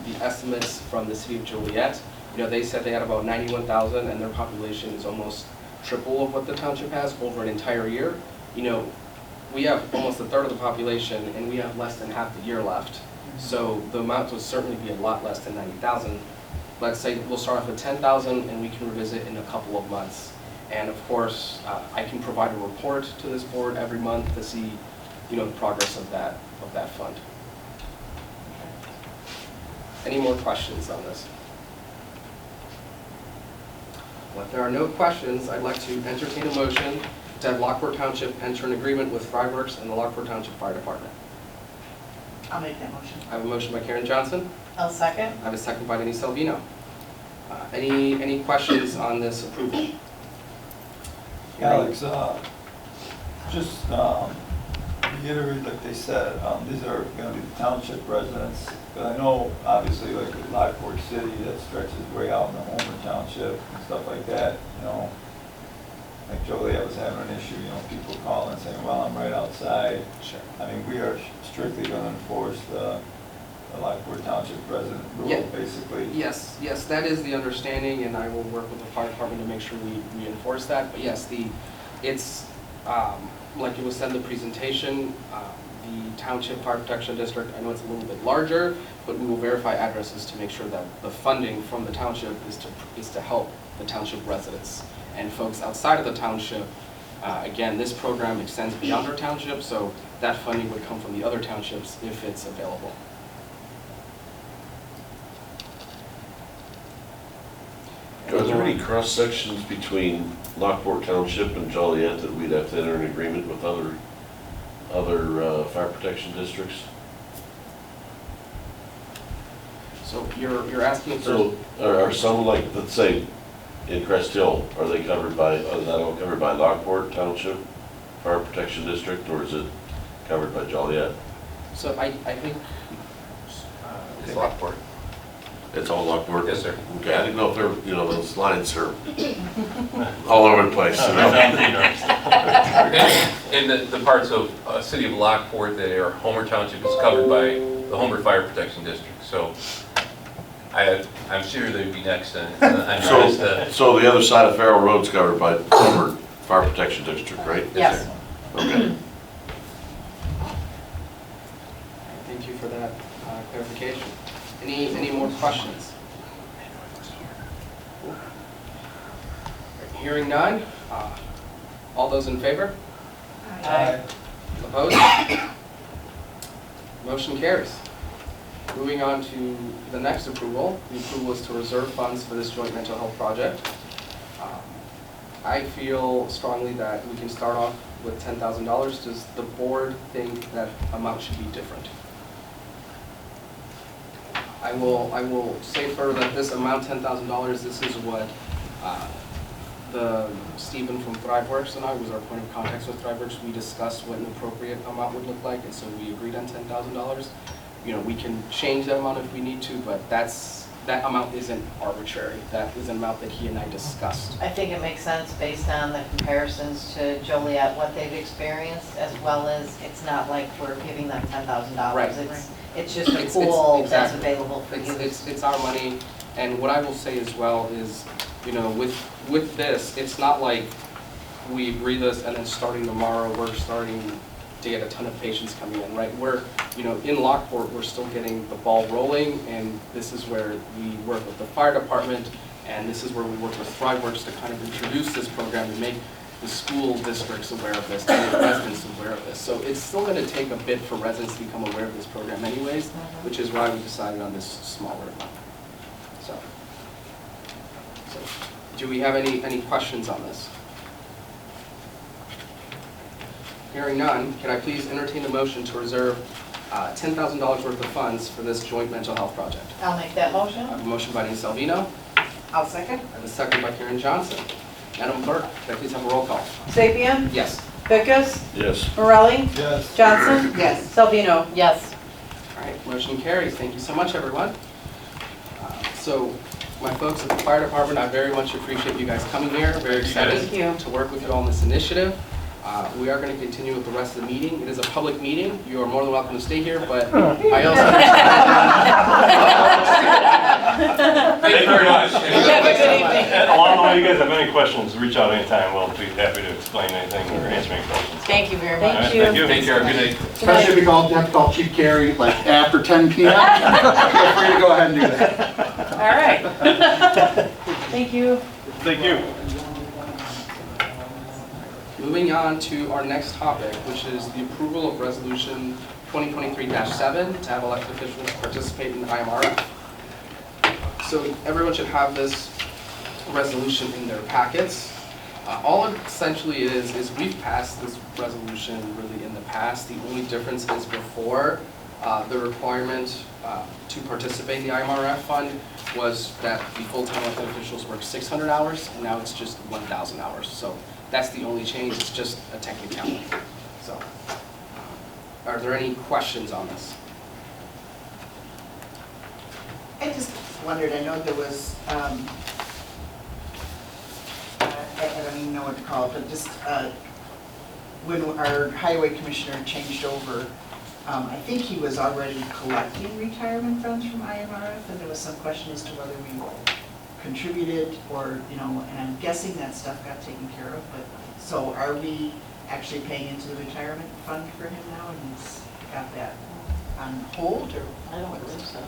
the estimates from the city of Joliet, you know, they said they had about 91,000 and their population is almost triple of what the township has over an entire year. You know, we have almost a third of the population and we have less than half the year left. So the amount would certainly be a lot less than 90,000. Let's say we'll start off with 10,000 and we can revisit in a couple of months. And of course, I can provide a report to this board every month to see, you know, the progress of that fund. Any more questions on this? Well, if there are no questions, I'd like to entertain a motion to have Lockport Township enter an agreement with ThriveWorks and the Lockport Township Fire Department. I'll make that motion. I have a motion by Karen Johnson. I'll second. I have a second by Denise Salvino. Any questions on this approval? Alex, just reiterate like they said, these are gonna be the township residents. But I know, obviously, like with Lockport City, that stretches way out in the Homer Township and stuff like that, you know. Like Joliet was having an issue, you know, people calling saying, well, I'm right outside. Sure. I mean, we are strictly gonna enforce the Lockport Township resident Yeah. rule, basically. Yes, that is the understanding, and I will work with the fire department to make sure we enforce that. But yes, it's like it was said in the presentation, the Township Fire Protection District, I know it's a little bit larger, but we will verify addresses to make sure that the funding from the township is to help the township residents. And folks outside of the township, again, this program extends beyond our township, so that funding would come from the other townships if it's available. Are there any cross sections between Lockport Township and Joliet that we'd have to enter an agreement with other fire protection districts? So you're asking if So are some, like, let's say in Crest Hill, are they covered by, is that all covered by Lockport Township Fire Protection District, or is it covered by Joliet? So I think, It's Lockport. It's all Lockport? Yes, sir. Okay, I didn't know if there, you know, those lines are all over the place, you know? And the parts of city of Lockport that are Homer Township is covered by the Homer Fire Protection District, so I'm sure they'd be next on the list. So the other side of Farrell Road's covered by Homer Fire Protection District, right? Yes. Okay. thank you for that clarification. Any more questions? Hearing none, all those in favor? Aye. Opposed? Motion carries. Moving on to the next approval. The approval is to reserve funds for this joint mental health project. I feel strongly that we can start off with $10,000. Does the board think that amount should be different? I will say further that this amount, $10,000, this is what Stephen from ThriveWorks and I was our point of contact with ThriveWorks. We discussed what an appropriate amount would look like, and so we agreed on $10,000. You know, we can change that amount if we need to, but that amount isn't arbitrary. That is an amount that he and I discussed. I think it makes sense based on the comparisons to Joliet, what they've experienced, as well as it's not like we're giving them $10,000. Right. It's just a It's- pool that's exactly. available for use. It's our money, and what I will say as well is, you know, with this, it's not like we agree this and then starting tomorrow, we're starting to get a ton of patients coming in, right? We're, you know, in Lockport, we're still getting the ball rolling, and this is where we work with the fire department, and this is where we work with ThriveWorks to kind of introduce this program and make the school districts aware of this, and the residents aware of this. So it's still going to take a bit for residents to become aware of this program anyways, which is why we decided on this smaller amount. So do we have any questions on this? Hearing none, can I please entertain a motion to reserve $10,000 worth of funds for this joint mental health project? I'll make that I motion. have a motion by Dean Salvino, I'll second. I have a second by Karen Johnson. Madam Clerk, can I please have a roll call? Sapien, Yes. Vickers, Yes. Morelli, Yes. Johnson, Yes. Salvino. Yes. All right, motion carries. Thank you so much, everyone. So, my folks at the fire department, I very much appreciate you guys coming here. Very excited Thank you. to work with you all on this initiative. We are going to continue with the rest of the meeting. It is a public meeting. You are more than welcome to stay here, but I also... Thank you very much. Have a good evening. Along the way, you guys have any questions, reach out anytime. We'll be happy to explain anything or answer any questions. Thank you very much. Thank All right, you. Take care, good night. Especially if you have to call Chief Carey like after 10 p.m. Feel free to go ahead and do that. All right. Thank you. Thank you. Moving on to our next topic, which is the approval of Resolution 2023-7 to have elected officials participate in IMRF. So everyone should have this resolution in their packets. All it essentially is we've passed this resolution really in the past. The only difference is before the requirement to participate in the IMRF fund was that the full-time elected officials work 600 hours, and now it's just 1,000 hours. So that's the only change. It's just a technicality. So, are there any questions on this? I just wondered, I know there was, I don't even know what to call it, but just when our highway commissioner changed over, I think he was already collecting retirement funds from IMRF, and there was some question as to whether we contributed or, you know, and I'm guessing that stuff got taken care of, but, so are we actually paying into the retirement fund for him now? And got that on hold, or? I don't believe so.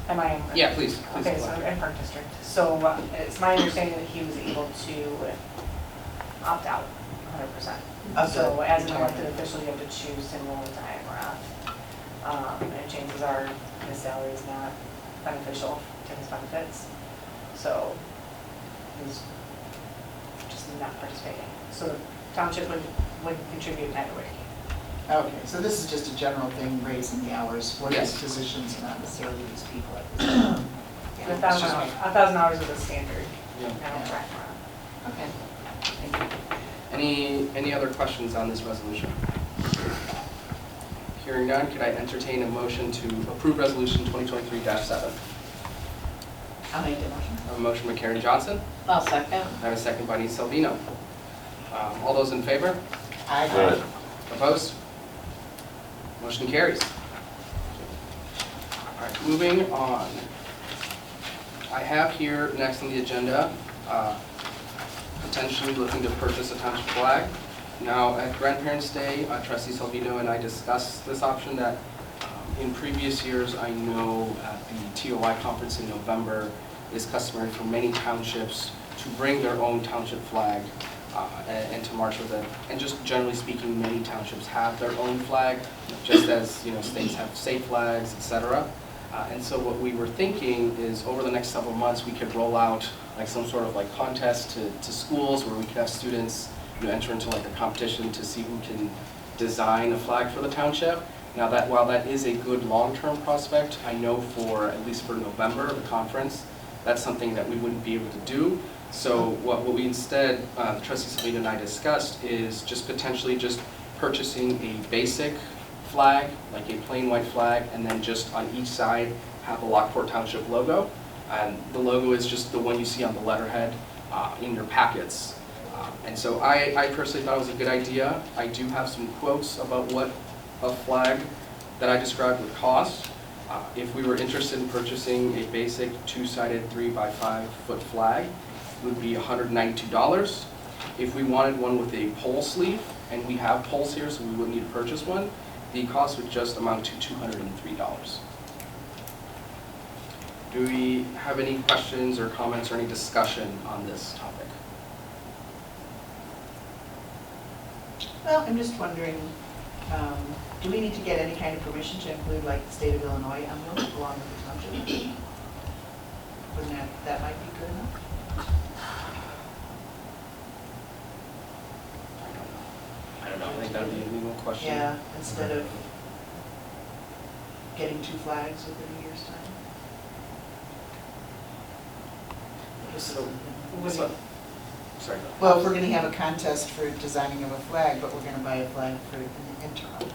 Am I? Yeah, please. Okay, so in Park District. So it's my understanding that he was able to opt out 100%. Of So the as an retirement. elected official, you have to choose to enroll into IMRF. And chances are his salary is not beneficial to his benefits. So he's just not participating. So the township would contribute either way. Okay, so this is just a general thing, raising the hours for these Yes. positions and not necessarily these people at this time. Yeah, it's just like- 1,000 hours is a standard. Yeah. Okay. Thank you. Any other questions on this resolution? Hearing none, could I entertain a motion to approve resolution 2023-7? I'll make the motion. I have a motion by Karen Johnson. I'll second. I have a second by Denise Salvino. All those in favor? Aye. Opposed? Motion carries. All right, moving on. I have here next on the agenda, potentially looking to purchase a township flag. Now, at Grandparents' Day, Trustee Salvino and I discussed this option that in previous years, I know at the TOI conference in November, is customary for many townships to bring their own township flag and to march with it. And just generally speaking, many townships have their own flag, just as states have state flags, etc. And so what we were thinking is over the next several months, we could roll out like some sort of like contest to schools where we could have students enter into like a competition to see who can design a flag for the township. Now that while that is a good long-term prospect, I know for at least for November, the conference, that's something that we wouldn't be able to do. So what we instead, Trustee Salvino and I discussed is just potentially just purchasing a basic flag, like a plain white flag, and then just on each side have a Lockport Township logo. And the logo is just the one you see on the letterhead in your packets. And so I personally thought it was a good idea. I do have some quotes about what a flag that I described would cost. If we were interested in purchasing a basic two-sided 3x5 foot flag, it would be $192. If we wanted one with a pole sleeve, and we have poles here, so we wouldn't need to purchase one, the cost would just amount to $203. Do we have any questions or comments or any discussion on this topic? Well, I'm just wondering, do we need to get any kind of permission to include like the state of Illinois emblem along with the township? Wouldn't that might be good enough? I don't know, I think that would be a legal question. Yeah, instead of getting two flags within a year's time. Just so- So- Sorry. Well, if we're gonna have a contest for designing of a flag, but we're gonna buy a flag for the interim.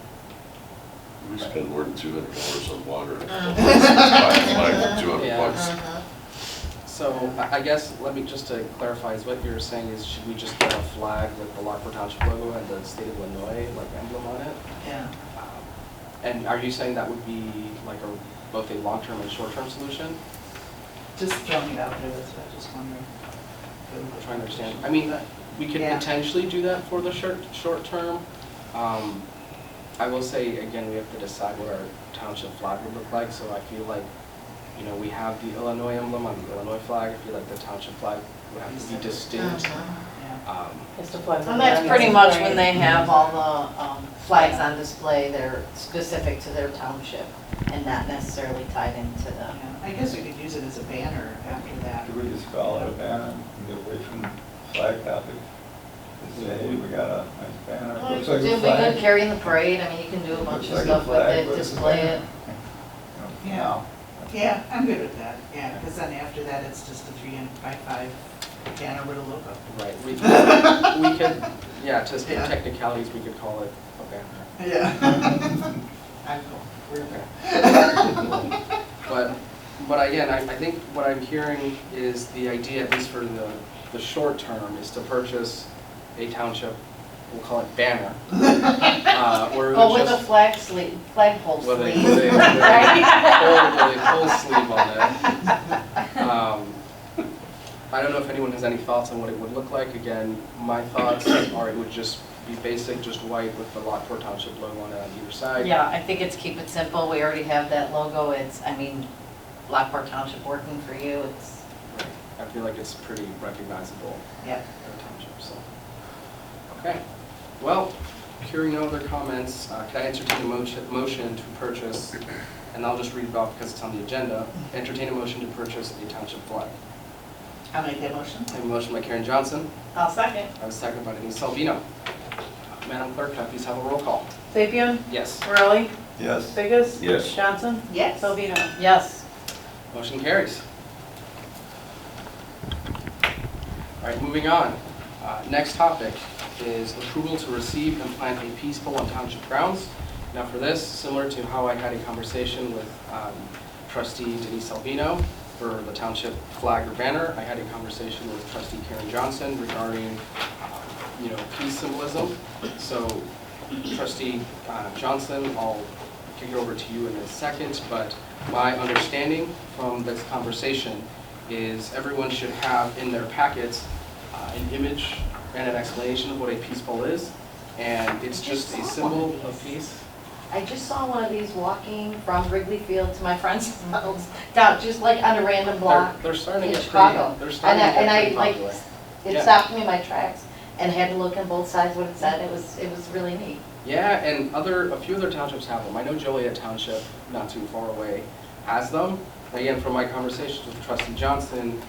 We spend more than $200 on water. Buy a flag for $200. So I guess, let me, just to clarify, is what you're saying is should we just get a flag with the Lockport Township logo and the state of Illinois like emblem on it? Yeah. And are you saying that would be like both a long-term and short-term solution? Just throwing it out there, that's what I was just wondering. I'm trying to understand. I mean, we could Yeah. potentially do that for the short term. I will say, again, we have to decide what our township flag would look like, so I feel like, we have the Illinois emblem on the Illinois flag. I feel like the township flag would have to be distinct. Yeah. It's the flag. And that's pretty much when they have all the flags on display, they're specific to their township and not necessarily tied into the. Yeah. I guess we could use it as a banner after that. Do we just call it a banner and get away from flag topic? Just say, hey, we got a nice banner. Well, Looks like a It'd be flag. good carrying the parade, I mean, you can do a bunch Looks of like a stuff with flag, it, but it's a display it. banner. Yeah. Yeah, I'm good with that, yeah, because then after that, it's just a 3x5 banner with a logo. Right. We could, yeah, to skip Yeah. technicalities, we could call it a banner. Yeah. I'm cool, we're good. But again, I think what I'm hearing is the idea, at least for the short term, is to purchase a township, we'll call it banner. Where we Oh, would with a just, flagpole with a sleeve. full sleeve on it. I don't know if anyone has any thoughts on what it would look like. Again, my thoughts are it would just be basic, just white with the Lockport Township logo on it on either side. Yeah, I think it's keep it simple. We already have that logo. It's, I mean, Lockport Township working for you. It's, Right. I feel like it's pretty recognizable. yeah. Our township, so. Okay, well, hearing no other comments, can I entertain a motion to purchase, and I'll just read it off because it's on the agenda, entertain a motion to purchase a township flag. I'll make that motion. I have a motion by Karen Johnson, I'll second. I have a second by Denise Salvino. Madam Clerk, can I please have a roll call? Sapien, Yes, Morelli, Yes. Biggess. Yes. Johnson, Yes. Salvino. Yes. motion carries. All right, moving on. Next topic is approval to receive and plant a peace pole on township grounds. Now for this, similar to how I had a conversation with trustee Denise Salvino for the township flag or banner, I had a conversation with trustee Karen Johnson regarding, peace symbolism. So trustee Johnson, I'll kick it over to you in a second, but my understanding from this conversation is everyone should have in their packets an image and an explanation of what a peace pole is. And it's just a symbol of peace. I just saw one of these walking from Wrigley Field to my friend's house, down, just like on a random block They're starting in to get Chicago. pretty, they're starting to And get I pretty like, popular. it Yeah. stopped me in my tracks and had to look on both sides what it said. It was really neat. Yeah, and a few other townships have them. I know Joliet Township, not too far away, has them. Again, from my conversations with trustee Johnson,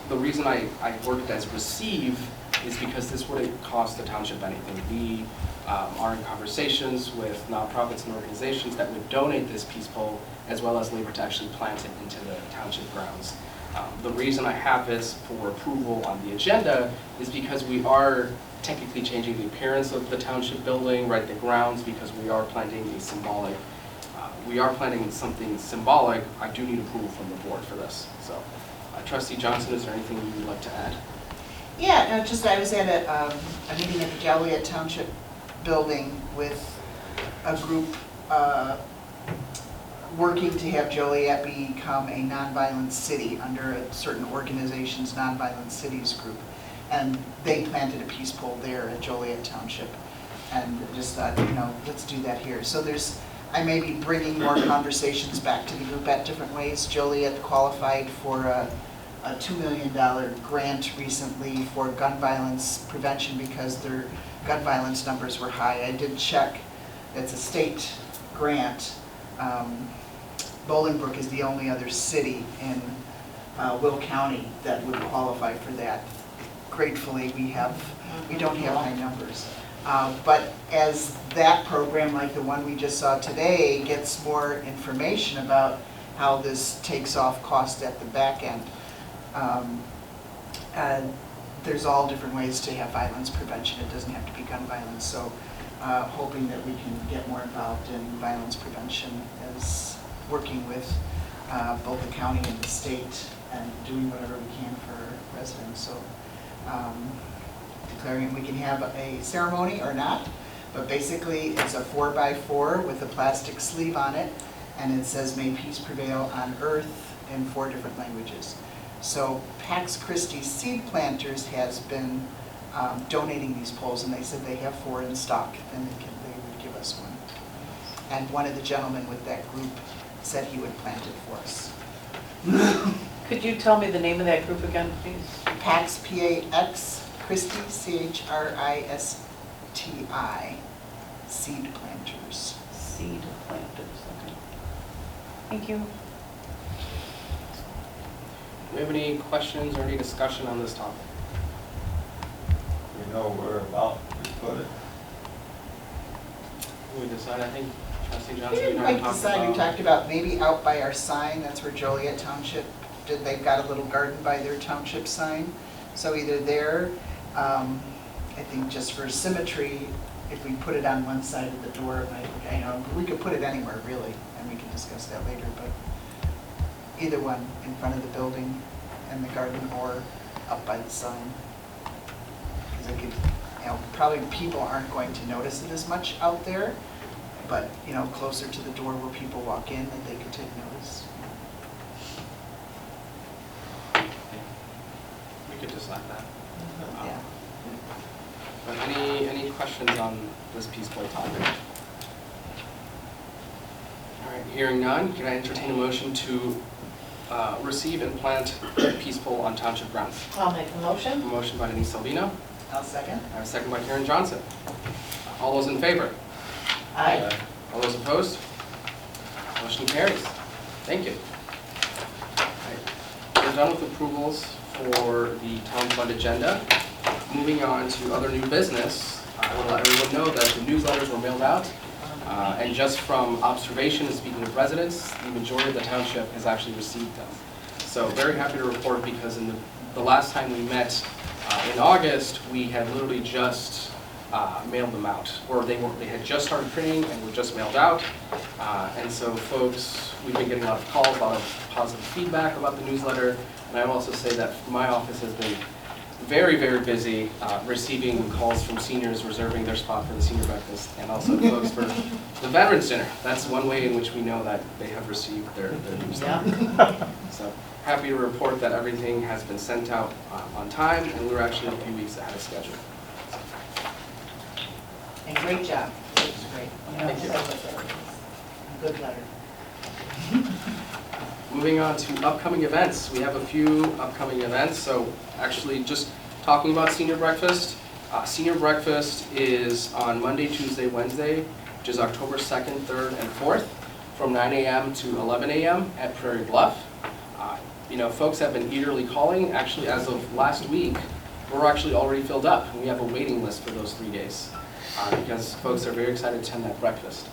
the reason I worded it as receive is because this wouldn't cost the township anything. We are in conversations with nonprofits and organizations that would donate this peace pole as well as labor to actually plant it into the township grounds. The reason I have this for approval on the agenda is because we are technically changing the appearance of the township building, right, the grounds, because we are planting a symbolic, something symbolic. I do need approval from the board for this. So, trustee Johnson, is there anything you would like to add? Yeah, I was at a meeting at the Joliet Township building with a group working to have Joliet become a nonviolent city under a certain organization's nonviolent cities group. And they planted a peace pole there at Joliet Township. And just thought, let's do that here. So I may be bringing more conversations back to the group at different ways. Joliet qualified for a $2 million grant recently for gun violence prevention because their gun violence numbers were high. I did check, it's a state grant. Bolingbrook is the only other city in Will County that would qualify for that. Gratefully, we don't have high numbers. But as that program, like the one we just saw today, gets more information about how this takes off cost at the back end, there's all different ways to have violence prevention. It doesn't have to be gun violence. So hoping that we can get more involved in violence prevention as working with both the county and the state and doing whatever we can for residents. So declaring we can have a ceremony or not, but basically it's a 4x4 with a plastic sleeve on it, and it says "May peace prevail on earth" in 4 different languages. So Pax Christi Seed Planters has been donating these poles, and they said they have 4 in stock, and they would give us one. And one of the gentlemen with that group said he would plant it for us. Could you tell me the name of that group again, please? Pax, P-A-X, Christi, C-H-R-I-S-T-I, Seed Planters. Seed planters, okay. Thank you. Do we have any questions or any discussion on this topic? We know where about we put it. We decide, I think, trustee We Johnson, you didn't know, like talked decide, we about. talked about maybe out by our sign, that's where Joliet Township did, they've got a little garden by their township sign. So either there, I think just for symmetry, if we put it on one side of the door, we could put it anywhere really, and we can discuss that later, but either one, in front of the building and the garden or up by the sign. Because it could, probably people aren't going to notice it as much out there, but, closer to the door where people walk in, that they could take notice. We could decide that. Yeah. But any questions on this Peace Bowl topic? All right, hearing none, can I entertain a motion to receive and plant Peace Bowl on township grounds? I'll make the A motion. motion by Denise Salvino, I'll second. I have a second by Karen Johnson. All those in favor? Aye. All those opposed? Motion carries. Thank you. All right, we're done with approvals for the town fund agenda. Moving on to other new business, I will let everyone know that the newsletters were mailed out. And just from observation and speaking with residents, the majority of the township has actually received them. So very happy to report, because in the last time we met in August, we had literally just mailed them out, or they had just started printing and were just mailed out. And so folks, we've been getting a lot of calls, a lot of positive feedback about the newsletter. And I will also say that my office has been very, very busy receiving calls from seniors reserving their spot for the senior breakfast, and also folks for the Veterans Dinner. That's one way in which we know that they have received their newsletter. So happy to report that everything has been sent out on time, and we're actually a few weeks ahead of schedule. And great job. It was great. Thank you. Good letter. Moving on to upcoming events. We have a few upcoming events. So actually just talking about Senior Breakfast. Senior Breakfast is on Monday, Tuesday, Wednesday, which is October 2nd, 3rd, and 4th, from 9 a.m. to 11 a.m. at Prairie Bluff. You know, folks have been eagerly calling. Actually, as of last week, we're actually already filled up. We have a waiting list for those 3 days because folks are very excited to attend that breakfast.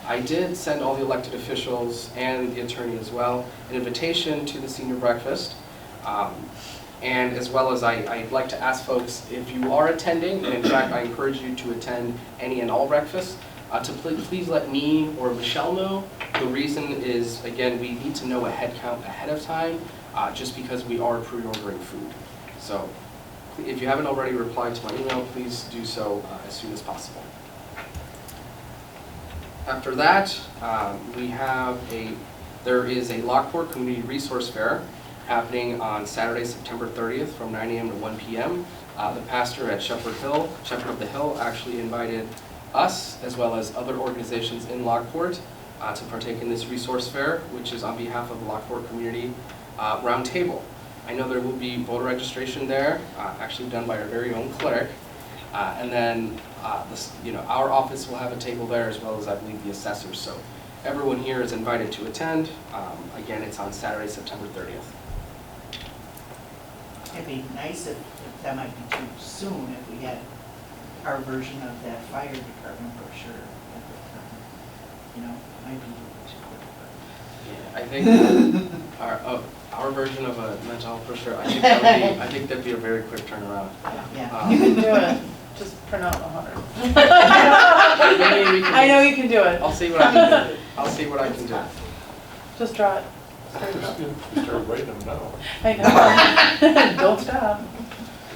I did send all the elected officials and the attorney as well an invitation to the senior breakfast. And as well as I'd like to ask folks, if you are attending, and in fact I encourage you to attend any and all breakfasts, to please let me or Michelle know. The reason is, again, we need to know a head count ahead of time, just because we are pre-ordering food. So if you haven't already replied to my email, please do so as soon as possible. After that, there is a Lockport Community Resource Fair happening on Saturday, September 30th from 9 a.m. to 1 p.m. The pastor at Shepherd of the Hill actually invited us, as well as other organizations in Lockport, to partake in this resource fair, which is on behalf of the Lockport Community Roundtable. I know there will be voter registration there, actually done by our very own clerk. And then our office will have a table there, as well as I believe the assessors. So everyone here is invited to attend. Again, it's on Saturday, September 30th. It'd be nice if that might be too soon, if we had our version of that fire department brochure at the time. You know, might be too quick. Yeah, I think our version of a mental health brochure, I think that'd be a very quick turnaround. Yeah. You can do it. Just print out 100. Maybe we can- I know you can do it. I'll see what I can do. I'll see what I can do. Just draw it. Straight up. Start writing them now. I know. Don't stop.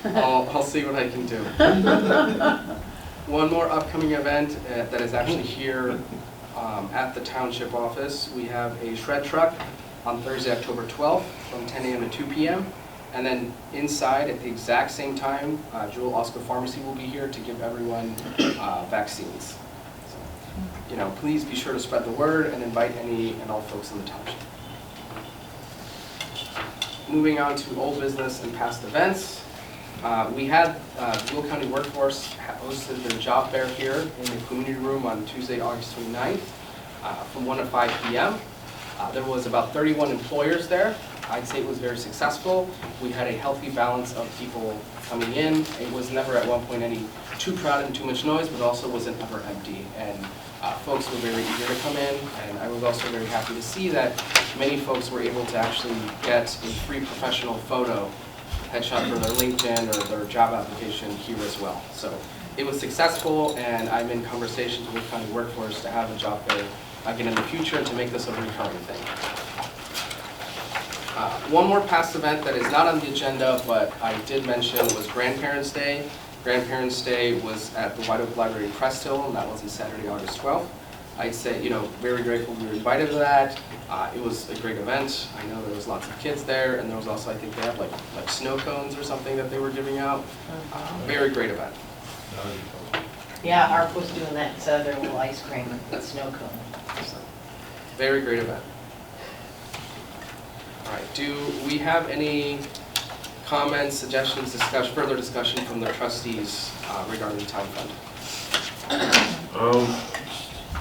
I'll see what I can do. One more upcoming event that is actually here at the township office. We have a shred truck on Thursday, October 12th from 10 a.m. to 2 p.m. And then inside at the exact same time, Jewel Osco Pharmacy will be here to give everyone vaccines. So, please be sure to spread the word and invite any and all folks in the township. Moving on to old business and past events. We had Jewel County Workforce hosted their job fair here in the community room on Tuesday, August 29th from 1 to 5 p.m. There was about 31 employers there. I'd say it was very successful. We had a healthy balance of people coming in. It was never at one point any too crowded and too much noise, but also wasn't ever empty. And folks were very eager to come in, and I was also very happy to see that many folks were able to actually get a free professional photo headshot for their LinkedIn or their job application here as well. So it was successful, and I'm in conversations with County Workforce to have a job fair again in the future and to make this a recurring thing. One more past event that is not on the agenda, but I did mention, was Grandparents' Day. Grandparents' Day was at the White Oak Library in Crest Hill, and that was on Saturday, August 12th. I'd say, very grateful we were invited to that. It was a great event. I know there was lots of kids there, and there was also, I think they had like snow cones or something that they were giving out. Very great event. Yeah, ARP was doing that instead of their little ice cream and snow cone. Very great event. All right, do we have any comments, suggestions, further discussion from the trustees regarding the town fund?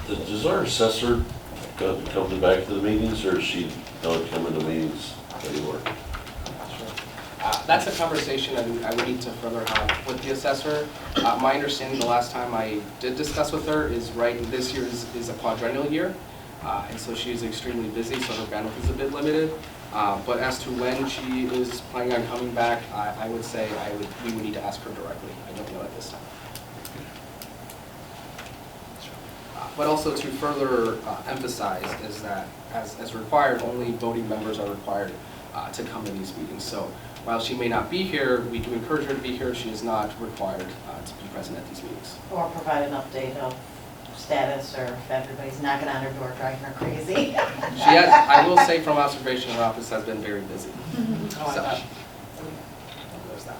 Does our assessor come back to the meetings, or is she not coming to meetings anymore? That's a conversation I would need to further have with the assessor. My understanding the last time I did discuss with her is this year is a quadrennial year, and so she is extremely busy, so her bandwidth is a bit limited. But as to when she is planning on coming back, I would say we would need to ask her directly. I don't know at this time. But also to further emphasize is that as required, only voting members are required to come to these meetings. So while she may not be here, we do encourage her to be here. She is not required to be present at these meetings. Or provide an update of status, or if everybody's knocking on her door driving her crazy. I will say from observation, her office has been very busy. So, there's that.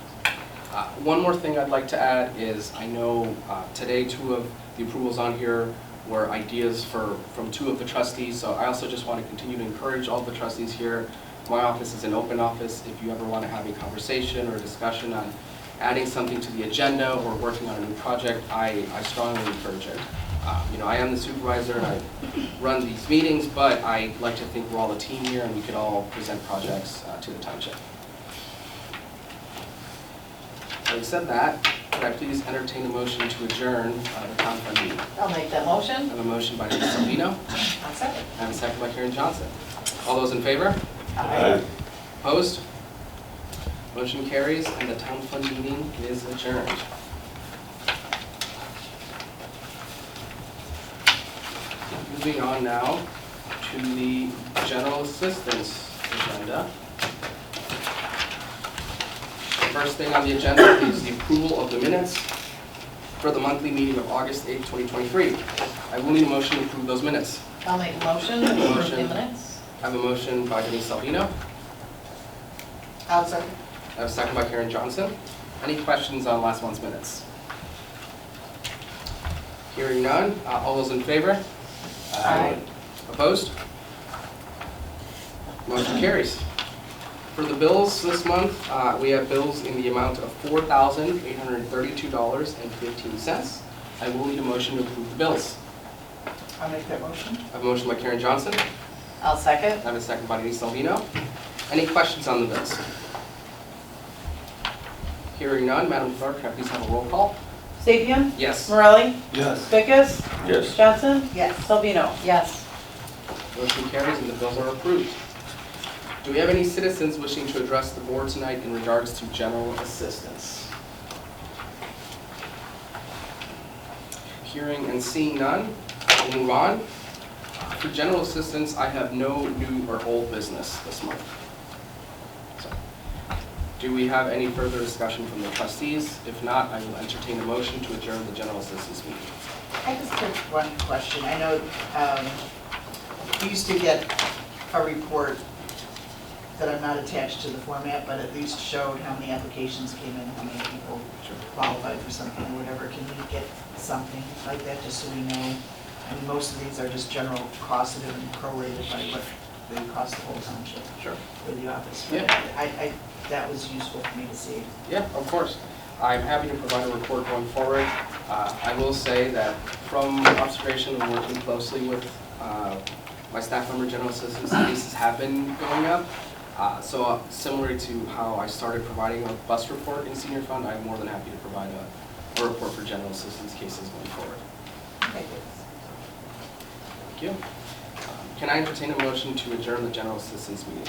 One more thing I'd like to add is I know today 2 of the approvals on here were ideas from 2 of the trustees, so I also just want to continue to encourage all the trustees here. My office is an open office. If you ever want to have a conversation or a discussion on adding something to the agenda or working on a new project, I strongly encourage it. I am the supervisor and I run these meetings, but I like to think we're all a team here and we could all present projects to the township. Having said that, could I please entertain a motion to adjourn the town fund meeting? I'll make that motion. I have a motion by Ms. Salvino. I'll second. I have a second by Karen Johnson. All those in favor? Aye. Opposed? Motion carries and the town fund meeting is adjourned. Moving on now to the general assistance agenda. The first thing on the agenda is the approval of the minutes for the monthly meeting of August 8th, 2023. I will need a motion to approve those minutes. I'll make a motion to approve Motion. the minutes. I have a motion by Denise Salvino. I'll second. I have a second by Karen Johnson. Any questions on last month's minutes? Hearing none, all those in favor? Aye. Opposed? Motion carries. For the bills this month, we have bills in the amount of $4,832.15. I will need a motion to approve the bills. I'll make that motion. I have a motion by Karen Johnson. I'll second. I have a second by Denise Salvino. Any questions on the bills? Hearing none, Madam Clerk, can I please have a roll call? Sapien? Yes. Morelli? Yes. Vickers? Yes. Johnson? Yes. Salvino? Yes. Motion carries and the bills are approved. Do we have any citizens wishing to address the board tonight in regards to general assistance? Hearing and seeing none, we'll move on. For general assistance, I have no new or old business this month. So, do we have any further discussion from the trustees? If not, I will entertain a motion to adjourn the general assistance meeting. I just have one question. I know we used to get a report that I'm not attached to the format, but at least showed how many applications came in, how many people qualified for something or whatever. Can we get something like that, just so we know? I mean, most of these are just general costed and prorated by what they cost the whole township. Sure. For the office. Yeah. That was useful for me to see. Yeah, of course. I'm happy to provide a report going forward. I will say that from observation and working closely with my staff member, general assistants, cases have been going up. So similar to how I started providing a bus report in senior fund, I'm more than happy to provide a report for general assistance cases going forward. Okay, good. Thank you. Can I entertain a motion to adjourn the general assistance meeting?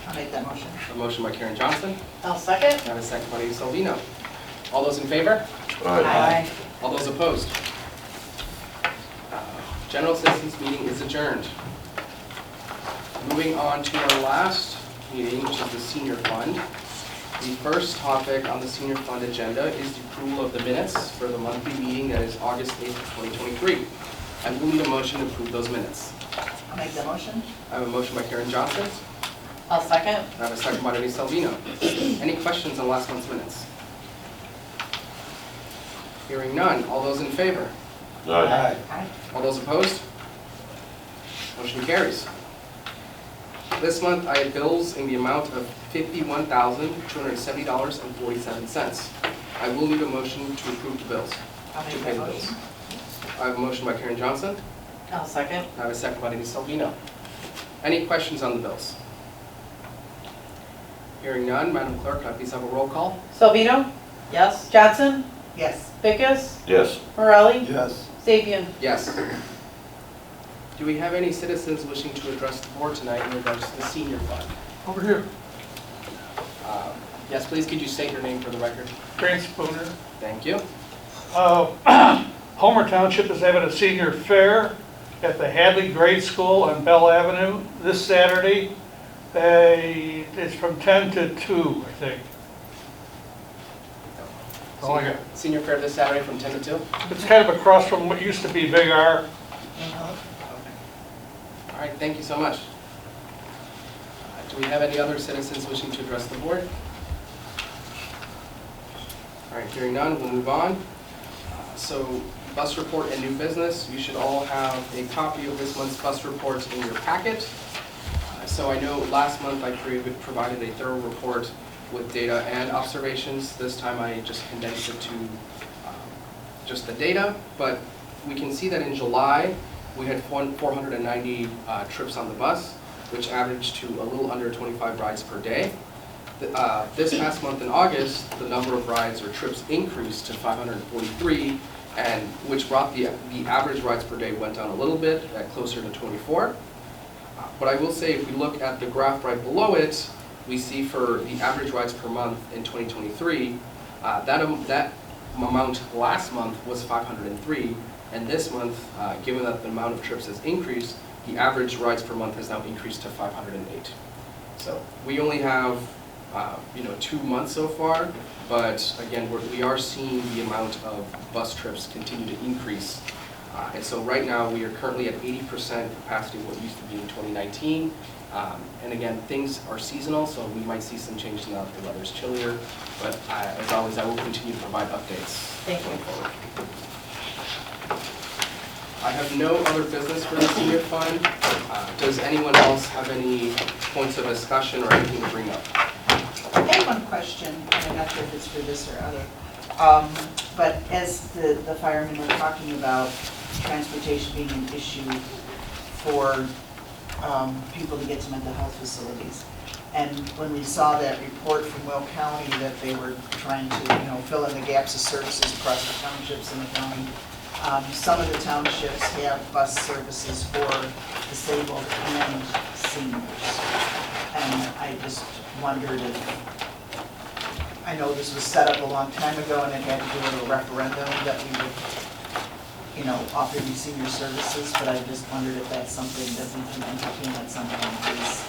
I'll make that motion. A motion by Karen Johnson, I'll second. and a second by Denise Salvino. All those in favor? Aye. All those opposed? General assistance meeting is adjourned. Moving on to our last meeting, which is the senior fund. The first topic on the senior fund agenda is the approval of the minutes for the monthly meeting that is August 8th, 2023. I will need a motion to approve those minutes. I'll make that motion. I have a motion by Karen Johnson. I'll second. I have a second by Denise Salvino. Any questions on last month's minutes? Hearing none. All those in favor? Aye. All those opposed? Motion carries. This month, I have bills in the amount of $51,270.47. I will need a motion to approve the bills. I'll To make pay that the bills. motion. I have a motion by Karen Johnson. I'll second. I have a second by Denise Salvino. Any questions on the bills? Hearing none, Madam Clerk, can I please have a roll call? Salvino, Yes? Johnson, Yes. Vickers, Yes. Morelli, Yes. Sapien. Yes. Do we have any citizens wishing to address the board tonight in regards to the senior fund? Over here, Yes, please, could you state your name for the record? Grant Spooner. Thank you. Homer Township is having a senior fair at the Hadley Grade School on Bell Avenue this Saturday. It's from 10 to 2, I think. Oh, I got- Senior fair this Saturday from 10 to 2? It's kind of across from what used to be Big R. All right, thank you so much. Do we have any other citizens wishing to address the board? All right, hearing none, we'll move on. So bus report and new business, you should all have a copy of this month's bus report in your packet. So I know last month I provided a thorough report with data and observations. This time I just condensed it to just the data, but we can see that in July, we had 490 trips on the bus, which averaged to a little under 25 rides per day. This past month in August, the number of rides or trips increased to 543, and which brought the average rides per day went down a little bit, at closer to 24. But I will say, if we look at the graph right below it, we see for the average rides per month in 2023, that amount last month was 503, and this month, given that the amount of trips has increased, the average rides per month has now increased to 508. So we only have 2 months so far, but again, we are seeing the amount of bus trips continue to increase. And so right now, we are currently at 80% capacity of what used to be in 2019. And again, things are seasonal, so we might see some change now that the weather's chillier. But as always, I will continue to provide updates. Thank you. going forward. I have no other business for the senior fund. Does anyone else have any points of discussion or anything to bring up? I have one question, and I'm not sure if it's for this or other. But as the firemen were talking about transportation being an issue for people to get to mental health facilities, and when we saw that report from Will County that they were trying to, fill in the gaps of services across the townships in the county, some of the townships have bus services for disabled and seniors. And I just wondered if, I know this was set up a long time ago and it had to do with a referendum that we would, offer these senior services, but I just wondered if that's something that we can entertain at some point, is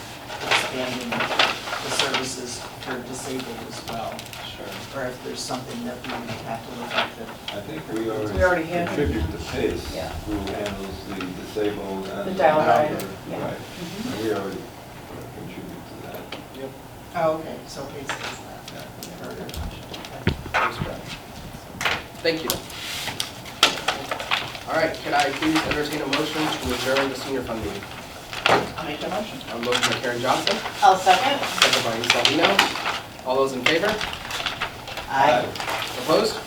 expanding the services for disabled as well. Sure. Or if there's something that we would have to look at that. I think we We already have. contribute to PACE, Yeah. who handles the disabled and The dial ride, number, yeah. right. And we already contribute to that. Oh, okay, so PACE does that. Yeah. Okay. Thanks, Brad. Thank you. All right, can I please entertain a motion to adjourn the senior fund meeting? I'll make the motion. A motion by Karen Johnson, I'll second. second by Denise Salvino. All those in favor? Aye. Opposed?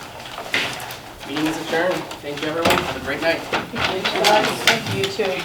Meeting is adjourned. Thank you, everyone. Have a great night. Thank you too.